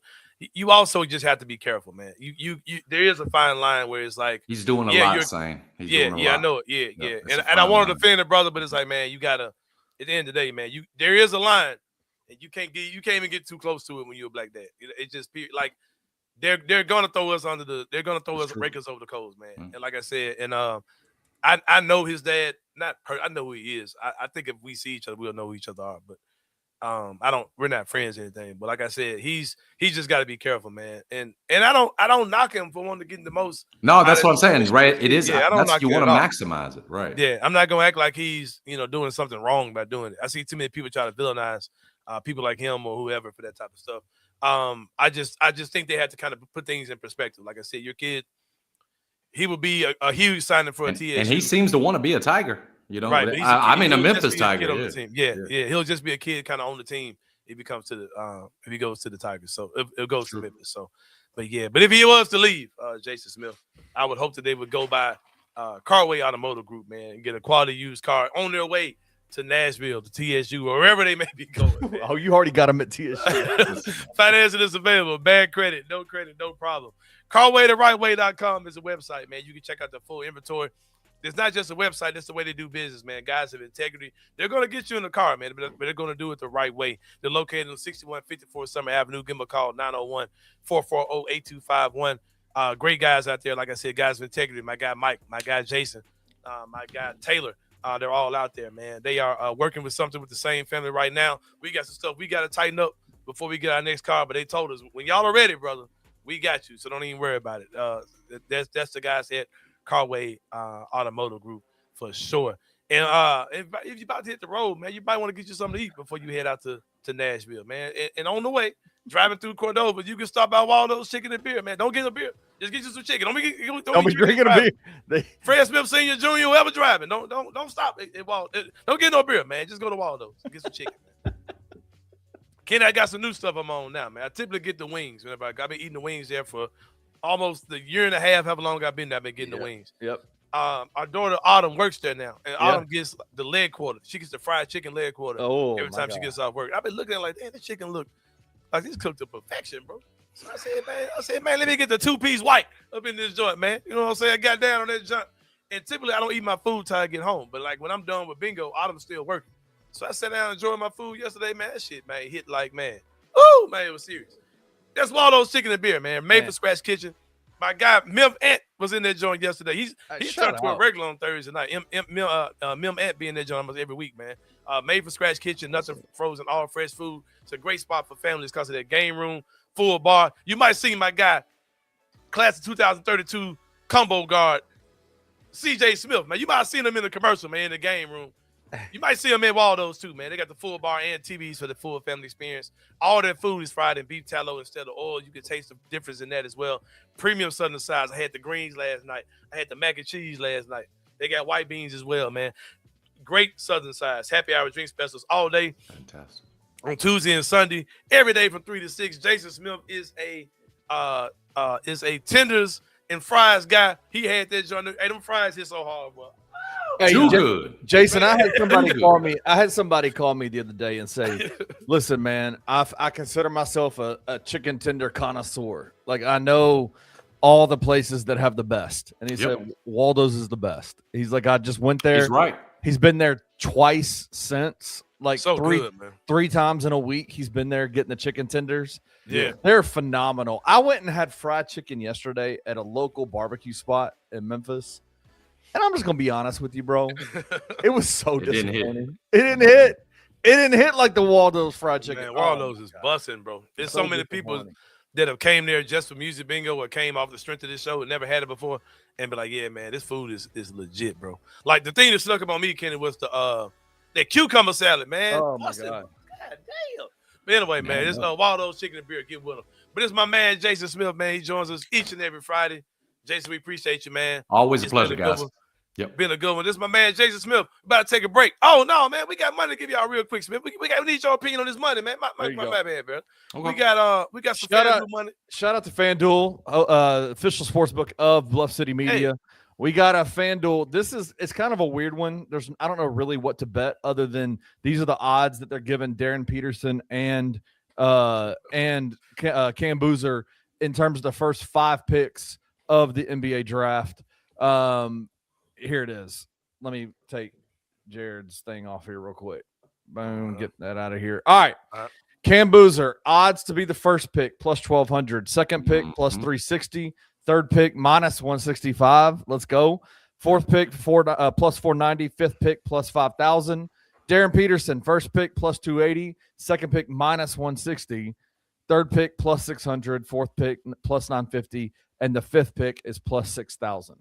you also just have to be careful, man. You there is a fine line where it's like, he's doing a lot, Sain. I know it. Yeah. And I want to defend the brother, but it's like, man, you gotta, at the end of the day, man, there is a line, and you can't even get too close to it when you're a black dad. It just like they're gonna throw us rake us over the coals, man. And like I said, and I know his dad. I know who he is. I think if we see each other, we'll know who each other are. But we're not friends or anything. But like I said, he's just got to be careful, man. And I don't knock him for wanting to get the most. No, that's what I'm saying. Right? It is. Yeah, you want to maximize it, right? Yeah, I'm not gonna act like he's doing something wrong by doing it. I see too many people try to villainize people like him or whoever for that type of stuff. I just think they have to kind of put things in perspective. Like I said, your kid, he would be a huge signing for a TSU. And he seems to want to be a Tiger, Right, I mean, a Memphis Tiger. Yeah. He'll just be a kid kind of on the team if he comes to if he goes to the Tigers. So it goes to Memphis. So, but if he was to leave, Jason Smith, I would hope that they would go by Carway Automotive Group, man, and get a quality used car on their way to Nashville, to TSU, or wherever they may be going. Oh, you already got them at TSU. Financing is available. Bad credit, no problem. CarwayTheRightWay.com is a website, man. You can check out the full inventory. It's not just a website. It's the way they do business, man. Guys of integrity. They're going to get you in the car, man, but they're going to do it the right way. They're located on 6154 Summer Avenue. Give them a call, 901-440-8251. Great guys out there. Like I said, guys of integrity. My guy Mike, my guy Jason, my guy Taylor. They're all out there, man. They are working with something with the same family right now. We got some stuff we got to tighten up before we get our next car, but they told us, when y'all are ready, brother, we got you, so don't even worry about it. That's the guys at Carway Automotive Group for sure. And if you're about to hit the road, man, you might want to get you something to eat before you head out to Nashville, man. And on the way, driving through Cordova, you can stop by Waldo's Chicken and Beer, man. Don't get a beer. Just get you some chicken. Don't be drinking a beer. Fred Smith Sr., Jr., whoever driving. Don't stop at Waldo. Don't get no beer, man. Just go to Waldo's. Get some chicken, man. Kenny, I got some new stuff I'm on now, man. I typically get the wings whenever I've been eating the wings there for almost the year and a half, however long I've been there, I've been getting the wings. Yep. Our daughter Autumn works there now, and Autumn gets the leg quarter. She gets the fried chicken leg quarter every time she gets off work. I've been looking at it like, damn, this chicken look like this cooked to perfection, bro. So I said, man, let me get the 2-piece white up in this joint, man. You know what I'm saying? I got down on that joint. And typically I don't eat my food till I get home. But like when I'm done with bingo, Autumn's still working. So I sat down and enjoyed my food yesterday, man. That shit, man, hit like, man. Ooh, man, it was serious. That's Waldo's Chicken and Beer, man. Made for Scratch Kitchen. My guy, Mim Ant, was in that joint yesterday. He turned to a regular on Thursday night. Mim Ant be in that joint almost every week, man. Made for Scratch Kitchen, nothing frozen, all fresh food. It's a great spot for families because of that game room, full bar. You might see my guy, class of 2032 combo guard, CJ Smith, man. You might have seen him in the commercial, man, in the game room. You might see him in Waldo's too, man. They got the full bar and TVs for the full family experience. All their food is fried in beef tallow instead of oil. You can taste the difference in that as well. Premium Southern sides. I had the greens last night. I had the mac and cheese last night. They got white beans as well, man. Great Southern sides. Happy hour drink specials all day. Fantastic. On Tuesday and Sunday, every day from 3 to 6. Jason Smith is a tenders and fries guy. He had that joint. Hey, them fries hit so hard, bro. Hey, Too good. Jason, I had somebody call me. I had somebody call me the other day and say, "Listen, man, I consider myself a chicken tender connoisseur. Like I know all the places that have the best." And he said, "Waldo's is the best." He's like, "I just went there." He's right. He's been there twice since, like So good, man. 3 times in a week. He's been there getting the chicken tenders. Yeah. They're phenomenal. I went and had fried chicken yesterday at a local barbecue spot in Memphis. And I'm just gonna be honest with you, bro. It was so disappointing. It didn't hit. It didn't hit like the Waldo's fried chicken. Man, Waldo's is busting, bro. There's so many people that have came there just for music bingo or came off the strength of this show and never had it before and be like, yeah, man, this food is legit, bro. Like the thing that snuck up on me, Kenny, was that cucumber salad, man. Oh my busting. God. God damn. But anyway, man, this Waldo's Chicken and Beer. Get with him. But it's my man Jason Smith, man. He joins us each and every Friday. Jason, we appreciate you, man. Always It's a pleasure, been a good guys. one. Yep. Been a good one. This is my man Jason Smith. About to take a break. Oh no, man, we got money to give y'all real quick, Smith. We need your opinion on this money, man. My bad, bro. Okay. We got some FanDuel money. Shout out to FanDuel, official sportsbook of Bluff City Media. We got a FanDuel. It's kind of a weird one. I don't know really what to bet other than these are the odds that they're giving Darren Peterson and Cam Boozer in terms of the first 5 picks of the NBA draft. Here it is. Let me take Jared's thing off here real quick. Boom, get that out of here. All right. Cam Boozer, odds to be the first pick, plus 1,200. Second pick, plus 360. Third pick, minus 165. Let's go. Fourth pick, plus 490. Fifth pick, plus 5,000. Darren Peterson, first pick, plus 280. Second pick, minus 160. Third pick, plus 600. Fourth pick, plus 950. And the fifth pick is plus 6,000.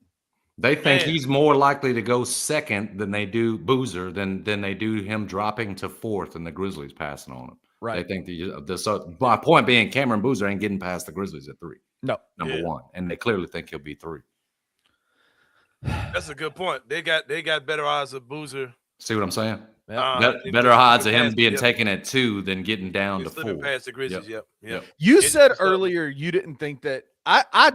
They think he's more likely to go second than they do Boozer than they do him dropping to fourth and the Grizzlies passing on him. Right. They think so my point being Cameron Boozer ain't getting past the Grizzlies at 3. No. Number 1. And they clearly think he'll be 3. That's a good point. They got better odds of Boozer. See what I'm saying? Better odds of him being taken at 2 than getting down to 4. Past the Grizzlies, yep. You said earlier you didn't think that. I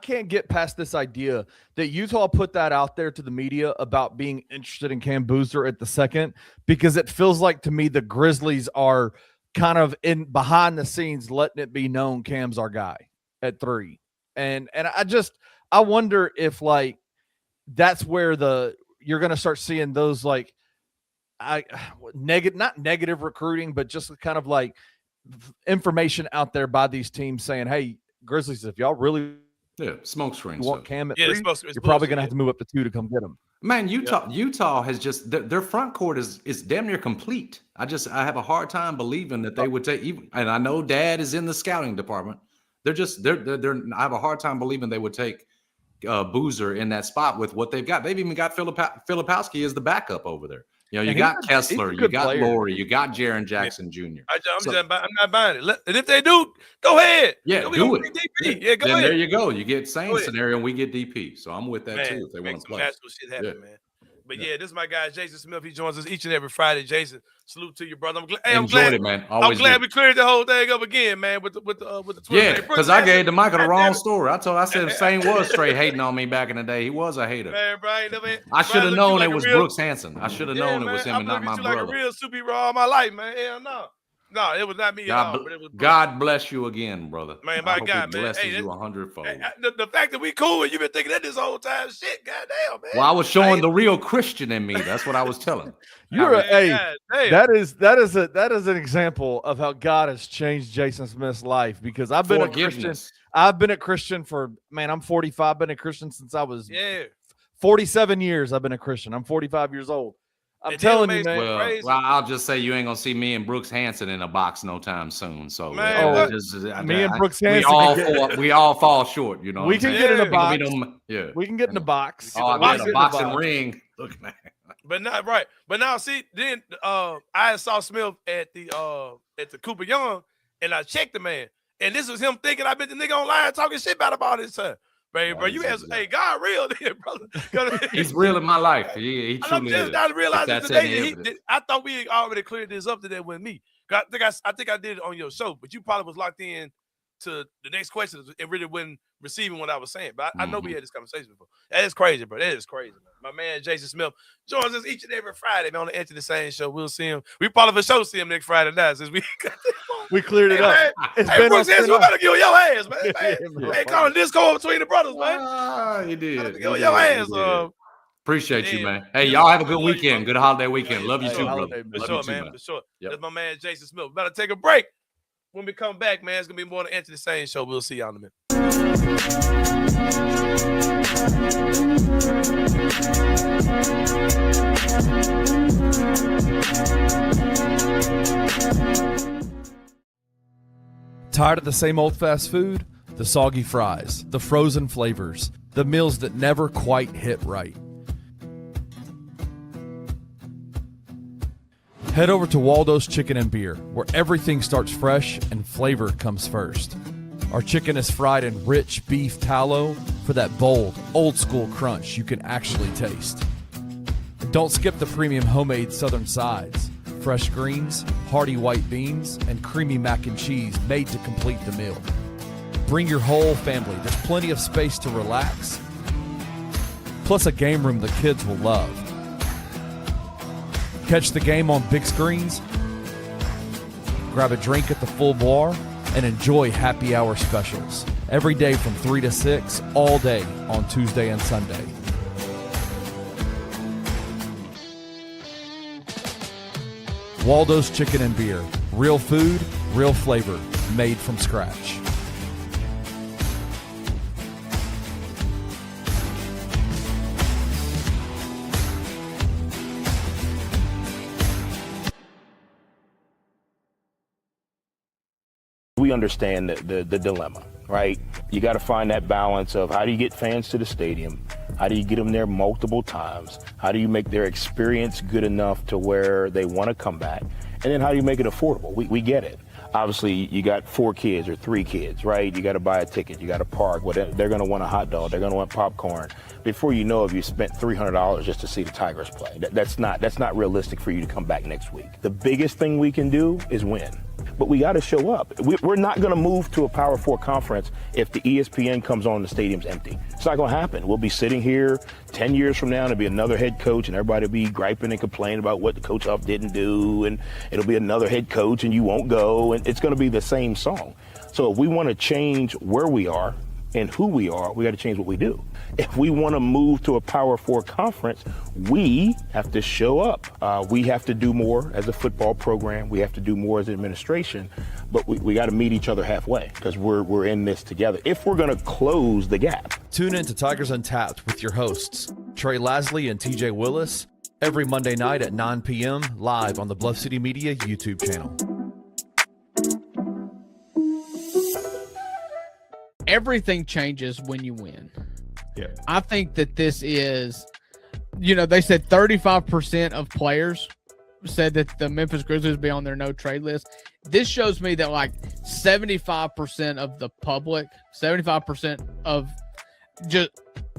can't get past this idea that Utah put that out there to the media about being interested in Cam Boozer at the second, because it feels like to me the Grizzlies are kind of in behind the scenes letting it be known Cam's our guy at 3. And I wonder if like that's where you're going to start seeing those like not negative recruiting, but just kind of like information out there by these teams saying, hey, Grizzlies, if y'all really smoke screen want Cam at 3, you're probably going to have to move up to 2 to come get him. Man, Utah has just their front court is damn near complete. I have a hard time believing that they would take even, and I know Dad is in the scouting department. I have a hard time believing they would take Boozer in that spot with what they've got. They've even got Filipowski as the backup over there. You know, you got Kessler, you got Laurie, you got Jaren Jackson Jr. I'm not buying it. And if they do, go ahead. Yeah, do it. DP. Yeah, go ahead. There you go. You get Sain scenario, and we get DP. So I'm with that too. If they want to play, natural shit happen, man. But yeah, this is my guy Jason Smith. He joins us each and every Friday. Jason, salute to you, brother. I'm glad it, man. I'm glad we cleared the whole thing up again, man. With the Twitter. Yeah, because I gave the Michael the wrong story. I said Sain was straight hating on me back in the day. He was a hater. Man, Brian, I should have known it was Brooks Hanson. I should have known it was him and not my brother. Like a real superhero all my life, man. Hell no. No, it was not me at all. But it was God bless you again, brother. Man, my God, man. Blesses you 100-fold. The fact that we cool and you've been thinking that this whole time, shit, goddamn, man. Well, I was showing the real Christian in me. That's what I was telling. That is an example of how God has changed Jason Smith's life, because I've been a Christian. I've been a Christian for, man, I'm 45. I've been a Christian since I was 47 years. I've been a Christian. I'm 45 years old. I'm telling you, man. Well, I'll just say you ain't gonna see me and Brooks Hanson in a box no time soon. So man, me and Brooks Hanson, we all fall short. You know, we can get in a box. We can get in a box. Oh, I got a boxing ring. Look, man. But not right. But now, see, then I saw Smith at the Cooper Young, and I checked the man, and this was him thinking I bet the nigga online talking shit about his son. Bro, you ask, hey, God real then, brother. He's real in my life. He truly is. I realized today I thought we had already cleared this up today with me. I think I did it on your show, but you probably was locked in to the next question and really wasn't receiving what I was saying. But I know we had this conversation before. That is crazy, bro. That is crazy, man. My man Jason Smith joins us each and every Friday, man, on the Enter the Same show. We'll see him. We probably for sure see him next Friday night since we cleared it up. Hey, Brooks Hanson, we better get on your ass, man. Hey, calling discord between the brothers, man. You did. Get on your ass. Appreciate you, man. Hey, y'all have a good weekend. Good holiday weekend. Love you too, brother. For sure, man. For sure. That's my man Jason Smith. We better take a break. When we come back, man, it's going to be more than Enter the Same show. We'll see y'all in a minute. Tired of the same old fast food? The soggy fries, the frozen flavors, the meals that never quite hit right. Head over to Waldo's Chicken and Beer, where everything starts fresh and flavor comes first. Our chicken is fried in rich beef tallow for that bold, old-school crunch you can actually taste. Don't skip the premium homemade southern sides, fresh greens, hearty white beans, and creamy mac and cheese made to complete the meal. Bring your whole family. There's plenty of space to relax, plus a game room the kids will love. Catch the game on big screens, grab a drink at the full bar, and enjoy happy hour specials every day from 3 to 6, all day on Tuesday and Sunday. Waldo's Chicken and Beer. Real food, real flavor, made from scratch. We understand the dilemma, right? You got to find that balance of how do you get fans to the stadium? How do you get them there multiple times? How do you make their experience good enough to where they want to come back? And then how do you make it affordable? We get it. Obviously, you got 4 kids or 3 kids, right? You got to buy a ticket. You got to park. They're going to want a hot dog. They're going to want popcorn. Before you know it, you spent $300 just to see the Tigers play. That's not realistic for you to come back next week. The biggest thing we can do is win. But we got to show up. We're not going to move to a Power 4 conference if the ESPN comes on and the stadium's empty. It's not going to happen. We'll be sitting here 10 years from now and there'll be another head coach and everybody will be griping and complaining about what the coach up didn't do, and it'll be another head coach and you won't go, and it's going to be the same song. So if we want to change where we are and who we are, we got to change what we do. If we want to move to a Power 4 conference, we have to show up. We have to do more as a football program. We have to do more as an administration, but we got to meet each other halfway because we're in this together if we're going to close the gap. Tune in to Tigers Untapped with your hosts, Trey Lasley and TJ Willis, every Monday night at 9 p.m. live on the Bluff City Media YouTube channel. Everything changes when you win. Yeah. I think that this is, they said 35% of players said that the Memphis Grizzlies would be on their no trade list. This shows me that like 75% of the public, 75% of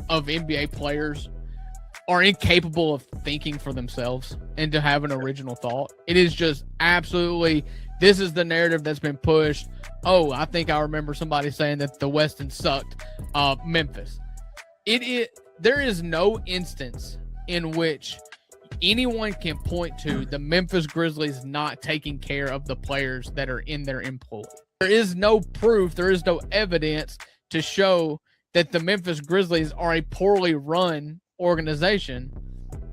NBA players are incapable of thinking for themselves and to have an original thought. It is just absolutely, this is the narrative that's been pushed. Oh, I think I remember somebody saying that the Weston sucked Memphis. There is no instance in which anyone can point to the Memphis Grizzlies not taking care of the players that are in their employ. There is no proof, there is no evidence to show that the Memphis Grizzlies are a poorly run organization,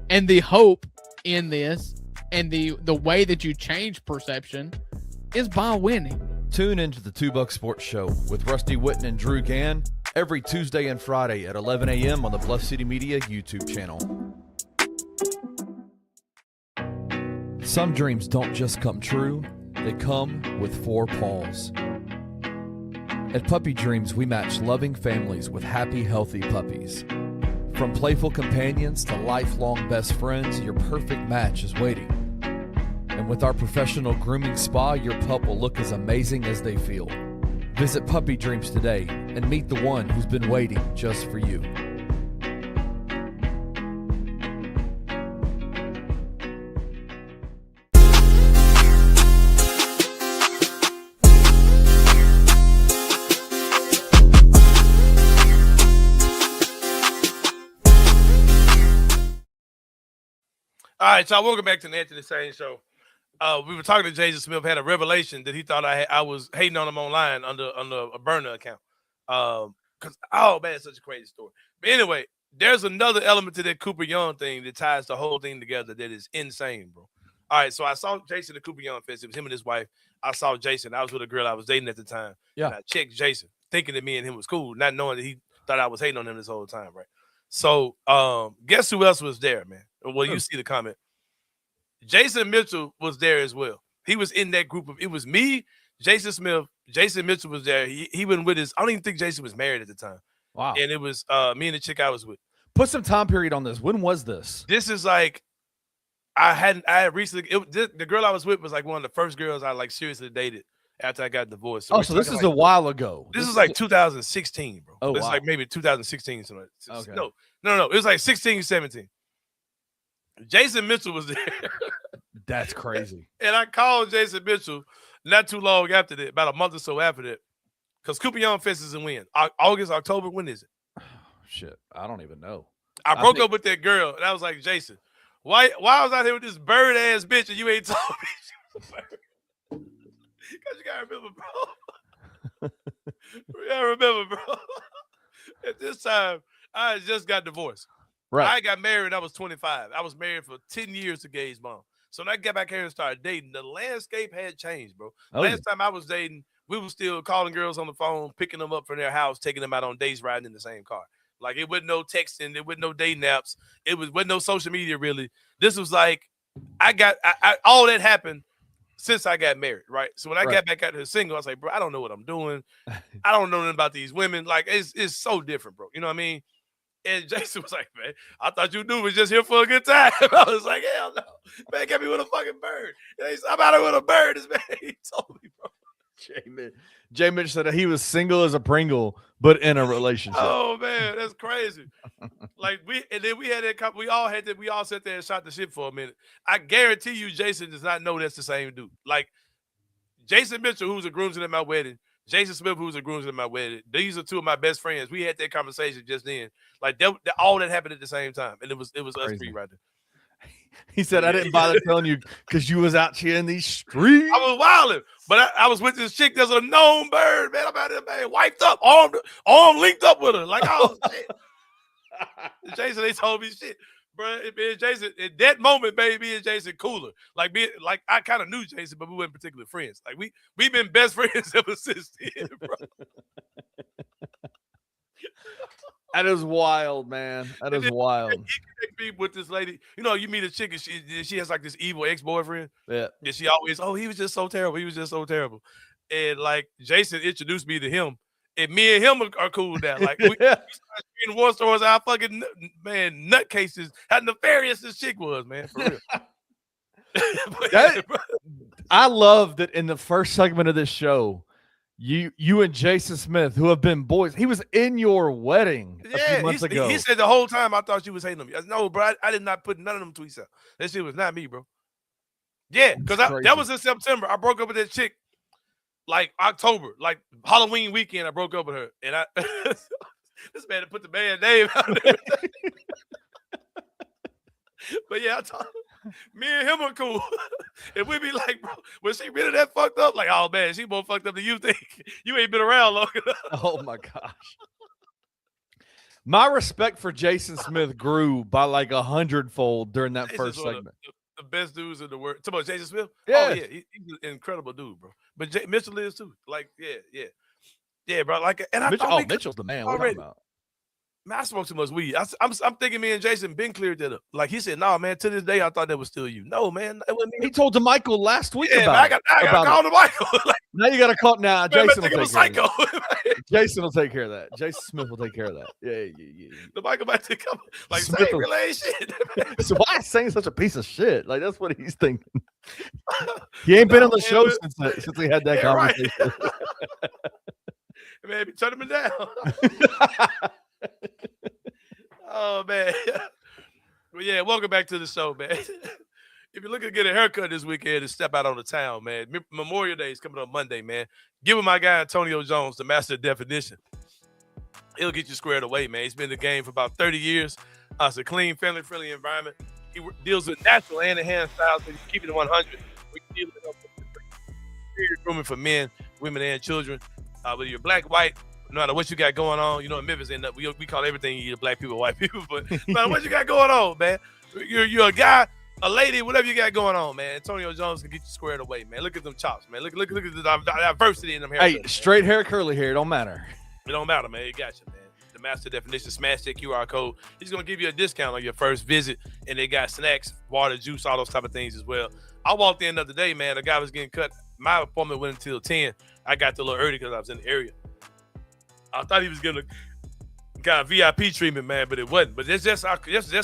and the hope in this and the way that you change perception is by winning. Tune into the $2 Sports Show with Rusty Witten and Drew Gann every Tuesday and Friday at 11 a.m. on the Bluff City Media YouTube channel. Some dreams don't just come true, they come with 4 paws. At Puppy Dreams, we match loving families with happy, healthy puppies. From playful companions to lifelong best friends, your perfect match is waiting. And with our professional grooming spa, your pup will look as amazing as they feel. Visit Puppy Dreams today and meet the one who's been waiting just for you. All right, so welcome back to the Anthony Sain Show. We were talking to Jason Smith, had a revelation that he thought I was hating on him online under a burner account. Because, oh, man, it's such a crazy story. But anyway, there's another element to that Cooper Young thing that ties the whole thing together that is insane, bro. All right, so I saw Jason at the Cooper Young Fest. It was him and his wife. I saw Jason. I was with a girl I was dating at the time. Yeah. And I checked Jason, thinking that me and him was cool, not knowing that he thought I was hating on him this whole time, right? So guess who else was there, man? Well, you see the comment. Jason Mitchell was there as well. He was in that group of, it was me, Jason Smith, Jason Mitchell was there. He went with his, I don't even think Jason was married at the time. Wow. And it was me and the chick I was with. Put some time period on this. When was this? This is like, I had recently, the girl I was with was like one of the first girls I like seriously dated after I got divorced. So this is like, a while ago. This is like 2016, bro. Oh, It's wow. like maybe 2016. Something. Okay. No. It was like 16, 17. Jason Mitchell was there. That's crazy. And I called Jason Mitchell not too long after that, about a month or so after that, because Cooper Young Fest is in when? August, October? When is it? Oh, shit. I don't even know. I broke up with that girl, and I was like, Jason, why was I here with this bird-ass bitch and you ain't told me she was a bird? Because you got to remember, bro. You got to remember, bro. At this time, I had just got divorced. Right. I got married, I was 25. I was married for 10 years to Gay's mom. So when I got back here and started dating, the landscape had changed, bro. Last time I was dating, we were still calling girls on the phone, picking them up from their house, taking them out on dates, riding in the same car. Like, it wasn't no texting, there wasn't no dating apps, wasn't no social media, really. This was like, all that happened since I got married, right? So when I got back out here single, I was like, bro, I don't know what I'm doing. I don't know nothing about these women. Like, it's so different, bro. You know what I mean? And Jason was like, man, I thought you knew was just here for a good time. I was like, hell no. Man, get me with a fucking bird. And he said, I'm out here with a bird. This man, he told me, bro. Jay Mitch said that he was single as a Pringle, but in a relationship. Oh, man, that's crazy. Like, we had that, we all sat there and shot the shit for a minute. I guarantee you Jason does not know that's the same dude. Like, Jason Mitchell, who's a groomsman at my wedding, Jason Smith, who's a groomsman at my wedding. These are two of my best friends. We had that conversation just then. Like, all that happened at the same time. And it was us three right there. He said, I didn't bother telling you because you was out here in these streets. I was wilding, but I was with this chick that's a known bird, man. I'm out there, man, wiped up, arm linked up with her. Like, oh, shit. Jason, they told me shit. Bro, Jason, at that moment, made me and Jason cooler. Like I kind of knew Jason, but we weren't particularly friends. Like we've been best friends ever since then, bro. That is wild, man. That is wild. He connected me with this lady. You know, you meet a chick and she has like this evil ex-boyfriend. Yeah. And she always, he was just so terrible. He was just so terrible. And like Jason introduced me to him. And me and him are cool now. Like, we started in war stores, our fucking, man, nutcases. How nefarious this chick was, man, for real. I love that in the first segment of this show, You and Jason Smith, who have been boys. He was in your wedding a few months ago. He said the whole time I thought you was hating him. I said, no, bro, I did not put none of them tweets out. That shit was not me, bro. Yeah, because that was in September. I broke up with that chick like October, like Halloween weekend. I broke up with her, and this man put the band name out there. But yeah, I told me and him are cool. And we be like, bro, was she really that fucked up? Like, oh man, she more fucked up than you think. You ain't been around long enough. Oh my gosh. My respect for Jason Smith grew by like 100-fold during that first segment. The best dudes in the world. Talking about Jason Smith? Yeah. Oh yeah, he's an incredible dude, bro. But Mitchell is too. Like, yeah, bro. Like, and I thought Mitchell's the man. What are you talking about? Man, I smoke too much weed. I'm thinking me and Jason been cleared that up. Like he said, no, man, to this day, I thought that was still you. No, man. It wasn't me. He told DeMichael last week about it. I got to call DeMichael. Like, now you got to call. Now Jason will take care psycho. of that. Jason will take care of that. Jason Smith will take care of that. Yeah. DeMichael might take up. Like, Smith Sain really ain't shit. So why is Sain such a piece of shit? Like, that's what he's thinking. He ain't been on the show since he had that conversation. Right. Man, be turning me down. Oh man. Well, yeah, welcome back to the show, man. If you're looking to get a haircut this weekend and step out on the town, man, Memorial Day is coming up Monday, man. Give with my guy Antonio Jones, the master of definition. He'll get you squared away, man. He's been in the game for about 30 years. It's a clean, family-friendly environment. He deals with natural and enhanced styles, so you keep it 100. We deal with grooming for men, women, and children. Whether you're black, white, no matter what you got going on, you know, in Memphis, we call everything either black people or white people, but no matter what you got going on, man, you're a guy, a lady, whatever you got going on, man. Antonio Jones can get you squared away, man. Look at them chops, man. Look at the diversity in them hair. Hey, straight hair, curly hair, it don't matter. It don't matter, man. It got you, man. The master definition, smash that QR code. He's going to give you a discount on your first visit, and they got snacks, water, juice, all those type of things as well. I walked in the other day, man. The guy was getting cut. My appointment went until 10. I got there a little early because I was in the area. I thought he was gonna got a VIP treatment, man, but it wasn't. But that's just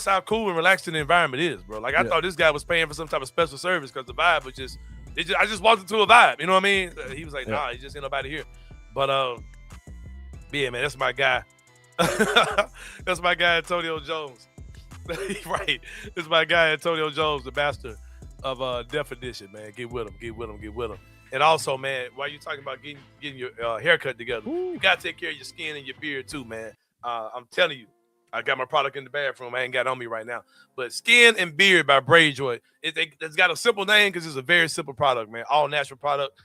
how cool and relaxing the environment is, bro. Like I thought this guy was paying for some type of special service because the vibe was I just walked into a vibe. You know what I mean? He was like, nah, he just ain't nobody here. But yeah, man, that's my guy. That's my guy Antonio Jones. Right. That's my guy Antonio Jones, the master of definition, man. Get with him. And also, man, while you're talking about getting your haircut together, you got to take care of your skin and your beard too, man. I'm telling you, I got my product in the bathroom. I ain't got it on me right now. But Skin and Beard by Braid Joy. It's got a simple name because it's a very simple product, man. All natural product.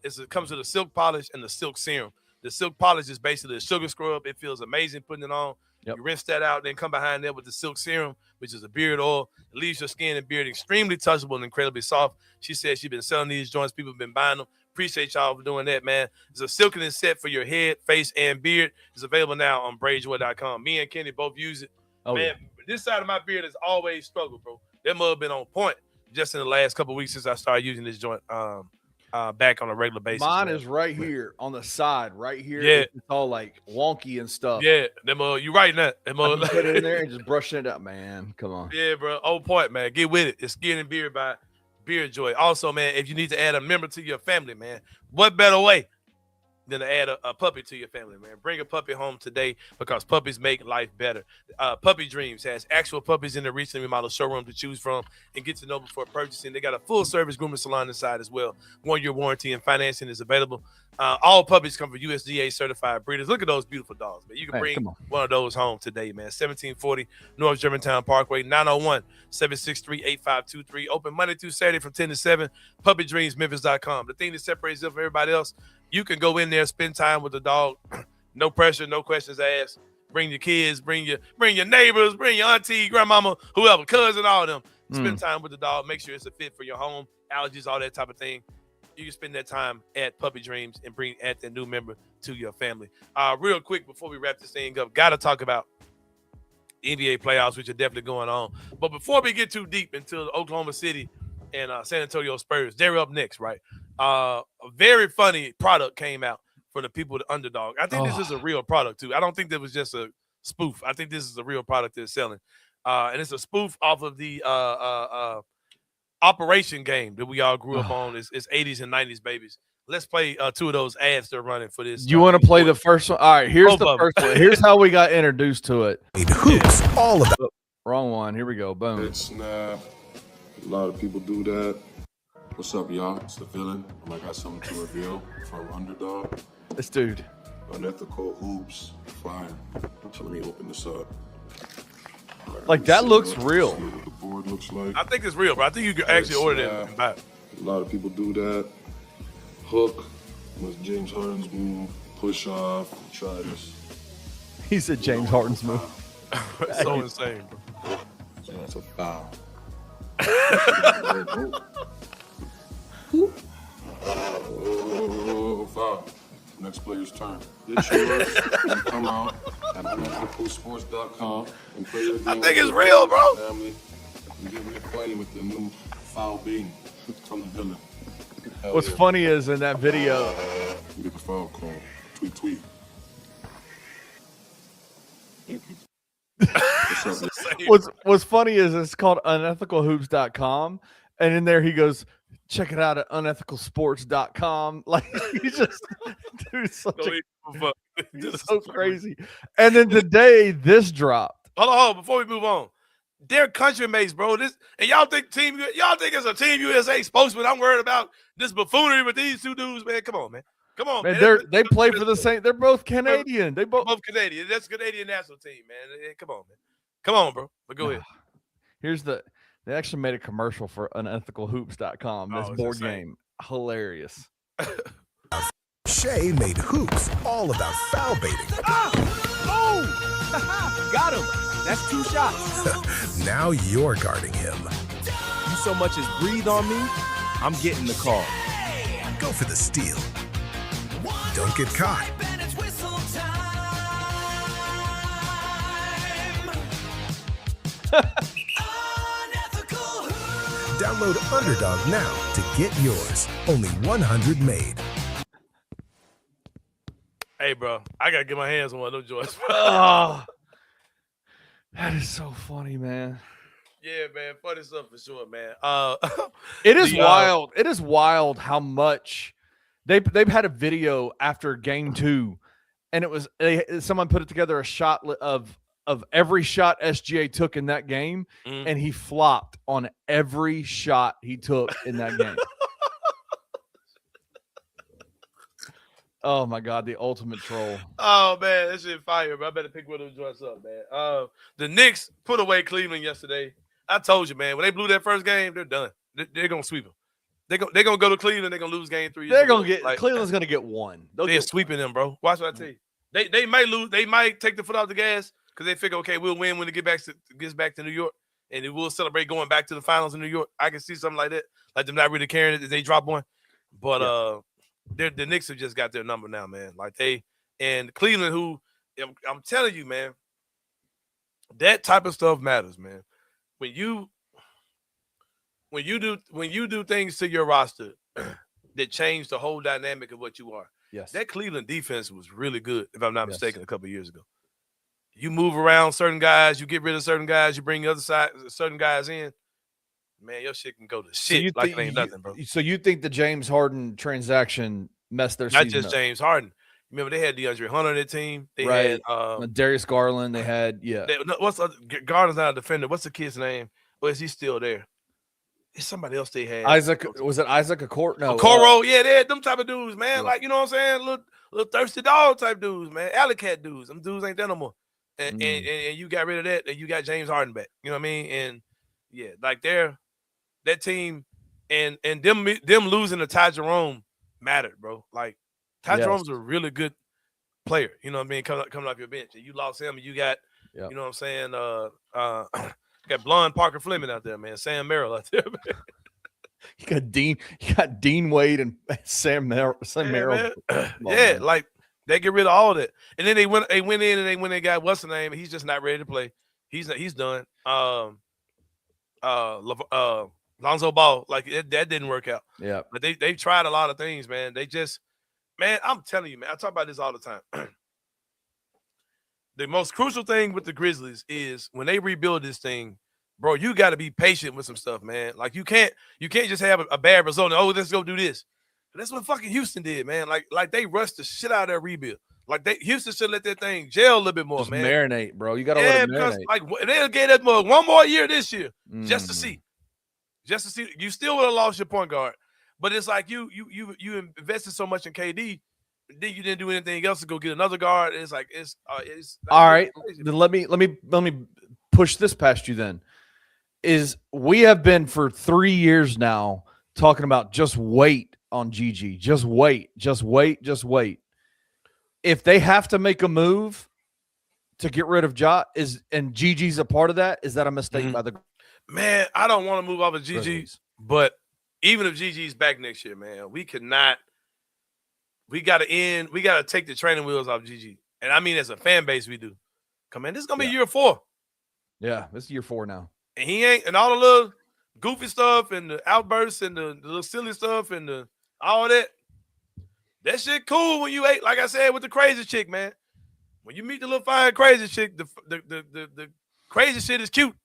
It comes with a silk polish and the silk serum. The silk polish is basically a sugar scrub. It feels amazing putting it on. Yep. You rinse that out, then come behind there with the silk serum, which is a beard oil. It leaves your skin and beard extremely touchable and incredibly soft. She said she's been selling these joints. People have been buying them. Appreciate y'all for doing that, man. It's a silkening set for your head, face, and beard. It's available now on braidjoy.com. Me and Kenny both use it. Oh, man, this side of my beard has always struggled, bro. That mug been on point just in the last couple of weeks since I started using this joint back on a regular basis. Mine is right here on the side, right here. Yeah. It's all like wonky and stuff. Yeah, you right now. Put it in there and just brushing it up, man. Come on. Yeah, bro. Old point, man. Get with it. It's Skin and Beard by Beard Joy. Also, man, if you need to add a member to your family, man, what better way than to add a puppy to your family, man? Bring a puppy home today because puppies make life better. Puppy Dreams has actual puppies in the recently remodeled showroom to choose from and get to know before purchasing. They got a full-service grooming salon inside as well. 1-year warranty and financing is available. All puppies come from USDA certified breeders. Look at those beautiful dogs, man. You can bring one of those home today, man. 1740 North Germantown Parkway, 901-763-8523. Open Monday through Saturday from 10 to 7. PuppyDreamsMemphis.com. The thing that separates them from everybody else, you can go in there, spend time with the dog. No pressure, no questions asked. Bring your kids, bring your neighbors, bring your auntie, grandmama, whoever, cousin, all of them. Spend time with the dog. Make sure it's a fit for your home, allergies, all that type of thing. You can spend that time at Puppy Dreams and add that new member to your family. Real quick, before we wrap this thing up, got to talk about NBA playoffs, which are definitely going on. But before we get too deep into the Oklahoma City and San Antonio Spurs, they're up next, right? A very funny product came out for the people, the underdog. I think this is a real product, too. I don't think that was just a spoof. I think this is a real product they're selling. And it's a spoof off of the Operation game that we all grew up on. It's 80s and 90s babies. let's play 2 of those ads they're running for this. You want to play the first one? All right, here's the first one. Here's how we got introduced to it. Hoops, all about. Wrong one. Here we go. Boom. Big snap. A lot of people do that. What's up, y'all? It's the villain. I got something to reveal from Underdog. This dude. Unethical hoops. Fine. So let me open this up. Like, that looks real. See what the board looks like. I think it's real, bro. I think you can actually order it and buy it. A lot of people do that. Hook was James Harden's move. Push off. Try this. He said James Harden's move. It's so insane, bro. So that's a foul. Foul. Next player's turn. Get yours and come out at unethicalsports.com and play your game. I think it's real, bro. Family and get reacquainted with the new foul beating from the villain. Hell What's yeah. funny is in that video, You get the foul call. Tweet. What's up? what's funny is it's called unethicalhoops.com, and in there he goes, check it out at unethicalsports.com. Like, he's just, dude, it's so crazy. And then today this dropped. Hold on, before we move on. They're country mates, bro. This and y'all think it's a Team USA spokesman. I'm worried about this buffoonery with these 2 dudes, man. Come on, man. Man, they play for the same. They're both Canadian. They both Canadian. That's Canadian national team, man. Come on, man. Come on, bro. But go ahead. Here's they actually made a commercial for unethicalhoops.com. This board game. Hilarious. Shay made hoops all about foul baiting. Got him. That's 2 shots. Now you're guarding him. You so much as breathe on me, I'm getting the call. Go for the steal. Don't get caught. Download Underdog now to get yours. Only 100 made. Hey, bro, I gotta get my hands on one of those joints. Oh, that is so funny, man. Yeah, man, funny stuff for sure, man. It is wild. It is wild how much they've had a video after game 2, and it was someone put it together a shot of every shot SGA took in that game, and he flopped on every shot he took in that game. Oh my God, the ultimate troll. Oh man, that shit fire, bro. I better pick one of those joints up, man. The Knicks put away Cleveland yesterday. I told you, man, when they blew that first game, they're done. They're gonna sweep them. They're gonna go to Cleveland. They're gonna lose game 3. They're gonna get Cleveland's gonna get 1. They're sweeping them, bro. Watch what I tell you. They might lose. They might take the foot off the gas because they figure, okay, we'll win when it gets back to New York, and it will celebrate going back to the finals in New York. I can see something like that, like them not really caring that they drop one. But the Knicks have just got their number now, man. Like and Cleveland, who I'm telling you, man, that type of stuff matters, man. When you do things to your roster that change the whole dynamic of what you are. Yes. That Cleveland defense was really good, if I'm not mistaken, a couple of years ago. You move around certain guys, you get rid of certain guys, you bring the other side certain guys in. Man, your shit can go to shit like it ain't nothing, bro. So you think the James Harden transaction messed their season Not just up? James Harden. Remember, they had DeAndre Hunter on their team. They Right. had Darius Garland. They had Garland's not a defender. What's the kid's name? Or is he still there? It's somebody else they had. Isaac. Was it Isaac Okoro? No. Okoro. Yeah, they had them type of dudes, man. Yeah. Like, you know what I'm saying? Little thirsty dog type dudes, man. Alley cat dudes. Them dudes ain't there no more. And you got rid of that, and you got James Harden back. You know what I mean? And yeah, like that team and them losing to Ty Jerome mattered, bro. Like Ty Jerome's a really good player. You know what I mean? Coming off your bench, and you lost him, and you got you know what I'm saying? Got blonde Parker Fleming out there, man. Sam Merrill out there, man. You got Dean Wade and Sam Merrill. Yeah, like they get rid of all that, and then they went in and they got what's the name? He's just not ready to play. He's done. Lonzo Ball, like that didn't work out. Yeah, but they tried a lot of things, man. They just, man, I'm telling you, man. I talk about this all the time. The most crucial thing with the Grizzlies is when they rebuild this thing, bro, you got to be patient with some stuff, man. Like you can't just have a bad result and, oh, let's go do this. That's what fucking Houston did, man. Like they rushed the shit out of their rebuild. Like Houston should let that thing gel a little bit more, Just man. marinate, bro. You got to let it because marinate. like they gave us one more year this year just to see. You still would have lost your point guard, but it's like you invested so much in KD, then you didn't do anything else to go get another guard. It's like it's all right. crazy. Then let me push this past you. Then we have been for 3 years now talking about just wait on GG, just wait. If they have to make a move to get rid of Ja, and GG's a part of that, is that a mistake by the man? I don't want to move off of GG, Grizzlies? but even if GG's back next year, man, we cannot. We got to take the training wheels off GG, and I mean as a fan base, we do. Come on, this is gonna be year 4. Yeah, this is year 4 now, and he ain't, and all the little goofy stuff and the outbursts and the little silly stuff and all that. That shit cool when you ate, like I said, with the crazy chick, man. When you meet the little fine crazy chick, the crazy shit is cute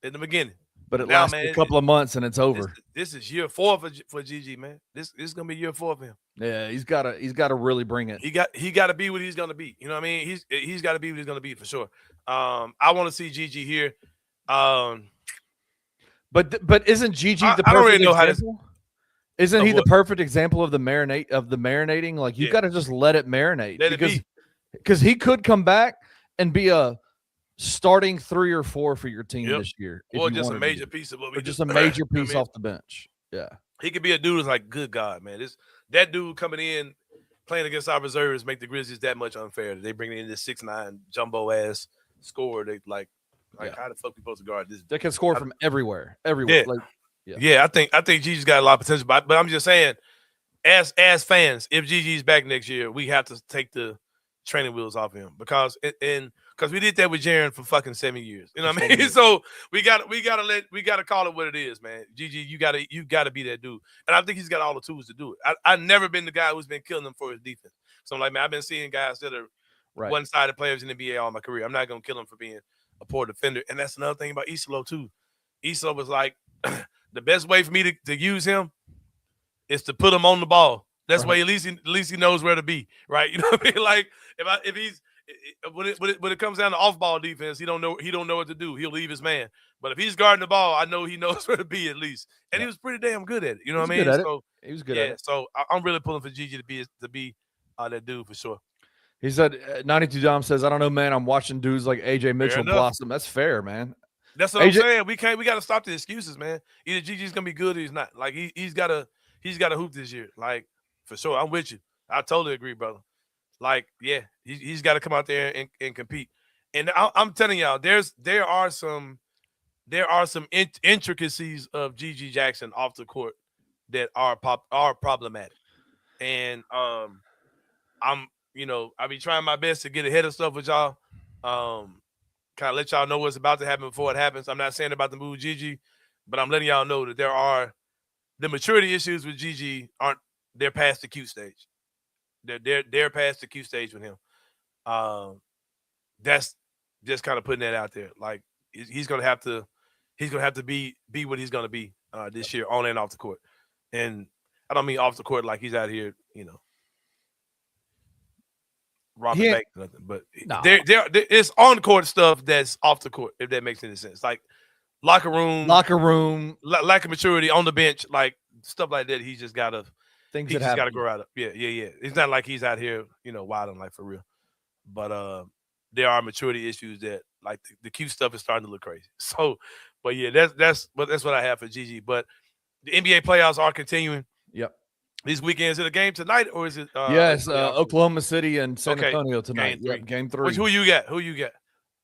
in the beginning. but it lasts a couple of months and it's over. This is year 4 for GG, man. This is gonna be year 4 for him. Yeah, he's got to really bring it. He got to be what he's gonna be. You know what I mean? He's got to be what he's gonna be for sure. I want to see GG here. But isn't GG the perfect I don't really know example? Isn't he the perfect example of the marinating? Like you got to just let it marinate because he could come back and be a starting 3 or 4 for your team this year, or just a major piece of what we just a major piece off the bench. Yeah, he could be a dude who's like, good God, man, that dude coming in playing against our reserves make the Grizzlies that much unfair. They bring in this 6'9" jumbo ass scorer. They like how the fuck we supposed to guard this? They can score from everywhere. Yeah. I think Gigi's got a lot of potential, but I'm just saying, as fans, if Gigi's back next year, we have to take the training wheels off him because we did that with Jaren for fucking 7 years. You know what I mean? So we gotta call it what it is, man. Gigi, you gotta be that dude, and I think he's got all the tools to do it. I've never been the guy who's been killing them for his defense. So I'm like, man, I've been seeing guys that are one-sided players in the NBA all my career. I'm not gonna kill him for being a poor defender, and that's another thing about Isolo too. Isolo was like, the best way for me to use him is to put him on the ball. That's why at least he knows where to be, right? You know what I mean? Like if he's when it comes down to off-ball defense, he don't know what to do. He'll leave his man. But if he's guarding the ball, I know he knows where to be at least. And he was pretty damn good at it. You know what I mean? So he was good at it. So I'm really pulling for Gigi to be that dude for sure. He said 92 Dom says, I don't know, man. I'm watching dudes like AJ Mitchell blossom. That's fair, man. That's what I'm saying. We got to stop the excuses, man. Either Gigi's gonna be good or he's not. Like he's gotta hoop this year. Like for sure. I'm with you. I totally agree, brother. Like, yeah, he's got to come out there and compete. And I'm telling y'all, there are some intricacies of Gigi Jackson off the court that are problematic. And I'll be trying my best to get ahead of stuff with y'all. Kind of let y'all know what's about to happen before it happens. I'm not saying about the move Gigi, but I'm letting y'all know that there are the maturity issues with Gigi they're past the cute stage. They're past the cute stage with him. That's just kind of putting that out there. Like he's gonna have to be what he's gonna be this year on and off the court. And I don't mean off the court like he's out here, robbing banks or nothing. But it's on court stuff that's off the court, if that makes any sense. Like locker room, lack of maturity on the bench, like stuff like that. He's just gotta grow out of. Yeah. It's not like he's out here, wilding like for real. But there are maturity issues that like the cute stuff is starting to look crazy. So, but yeah, that's what I have for Gigi. But the NBA playoffs are continuing. Yep. These weekends, is it a game tonight or is it? Yes, Oklahoma City and San Antonio tonight. Game 3. Who you got?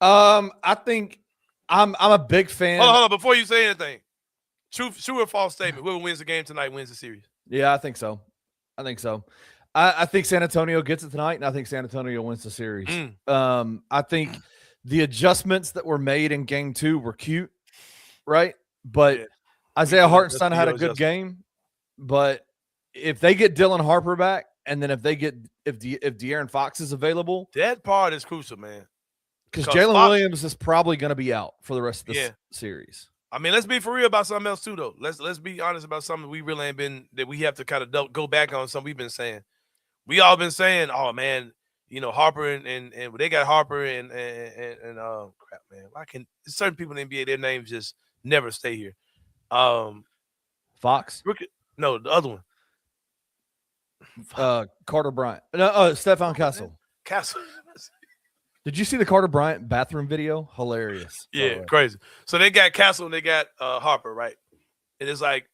I think I'm a big fan. Hold on, before you say anything, true or false statement? Whoever wins the game tonight wins the series. Yeah, I think so. I think San Antonio gets it tonight, and I think San Antonio wins the series. I think the adjustments that were made in game 2 were cute, right? But Isaiah Hartenstein had a good game. But if they get Dylan Harper back, and then if De'Aaron Fox is available, that part is crucial, man. Because Jalen Williams is probably going to be out for the rest of this series. I mean, let's be for real about something else too, though. Let's be honest about something we really ain't been that we have to kind of go back on. Something we've been saying. We all been saying, oh man, you know Harper and they got Harper and crap, man. Why can certain people in the NBA their names just never stay here? Fox. No, the other one. Carter Bryant. No, Stephon Castle. Castle. Did you see the Carter Bryant bathroom video? Hilarious. Yeah, crazy. So they got Castle and they got Harper, right? And it's like,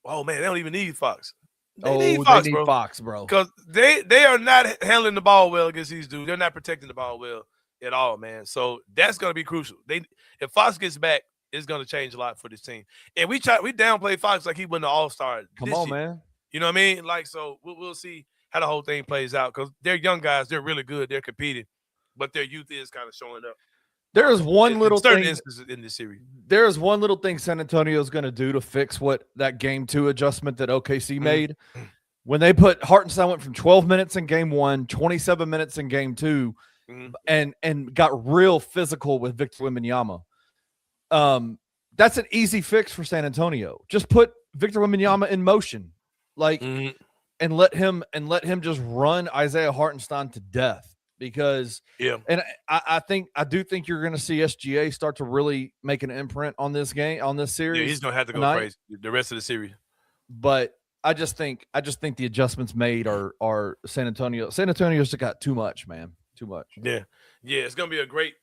oh man, they don't even need Fox. They need Fox, bro. Because they are not handling the ball well against these dudes. They're not protecting the ball well at all, man. So that's gonna be crucial. If Fox gets back, it's gonna change a lot for this team. And we downplay Fox like he wasn't an all-star. Come on, man. You know what I mean? Like, so we'll see how the whole thing plays out because they're young guys. They're really good. They're competing. But their youth is kind of showing up. There is one little thing in this series. There is one little thing San Antonio is going to do to fix what that game 2 adjustment that OKC made. When they put Hartenstein went from 12 minutes in game 1, 27 minutes in game 2, and got real physical with Victor Wembanyama. That's an easy fix for San Antonio. Just put Victor Wembanyama in motion, and let him just run Isaiah Hartenstein to death. Because I do think you're going to see SGA start to really make an imprint on this series. Yeah, he's going to have to go crazy the rest of the series. But I just think the adjustments made are San Antonio. San Antonio's got too much, man, too much. Yeah, it's going to be a great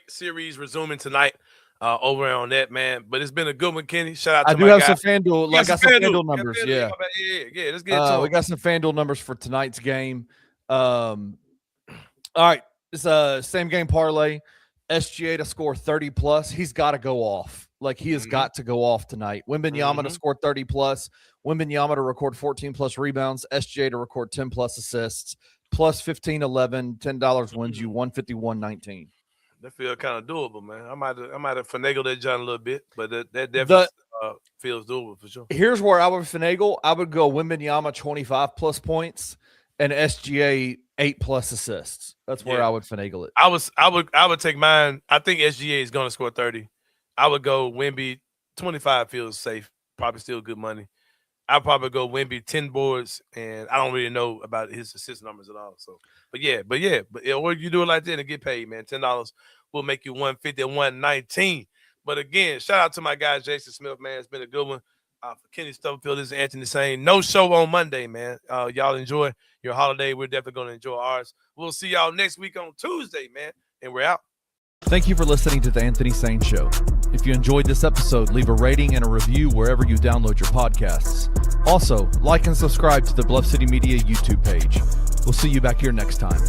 series resuming tonight over on that, man. But it's been a good one, Kenny. Shout out to I got some FanDuel numbers. Yeah. Let's get to we got some FanDuel numbers for tonight's game. All right, it's a same game parlay. SGA to score 30 plus. He's got to go off. Like he has got to go off tonight. Wembanyama to score 30 plus. Wembanyama to record 14 plus rebounds. SGA to record 10 plus assists. Plus 15-11. $10 wins you 151-19. That feels kind of doable, man. I might have finagled that John a little bit, but that definitely feels doable for sure. Here's where I would finagle. I would go Wembanyama 25 plus points and SGA 8 plus assists. That's where I would finagle it. I would take mine. I think SGA is going to score 30. I would go Wemby 25 feels safe. Probably still good money. I'd probably go Wemby 10 boards, and I don't really know about his assist numbers at all. So, but or you do it like that and get paid, man. $10 will make you 150 and 119. But again, shout out to my guy Jason Smith, man. It's been a good one. For Kenny Stubblefield, this is Anthony Sain. No show on Monday, man. Y'all enjoy your holiday. We're definitely going to enjoy ours. We'll see y'all next week on Tuesday, man. And we're out. Thank you for listening to the Anthony Sain Show. If you enjoyed this episode, leave a rating and a review wherever you download your podcasts. Also, like and subscribe to the Bluff City Media YouTube page. We'll see you back here next time.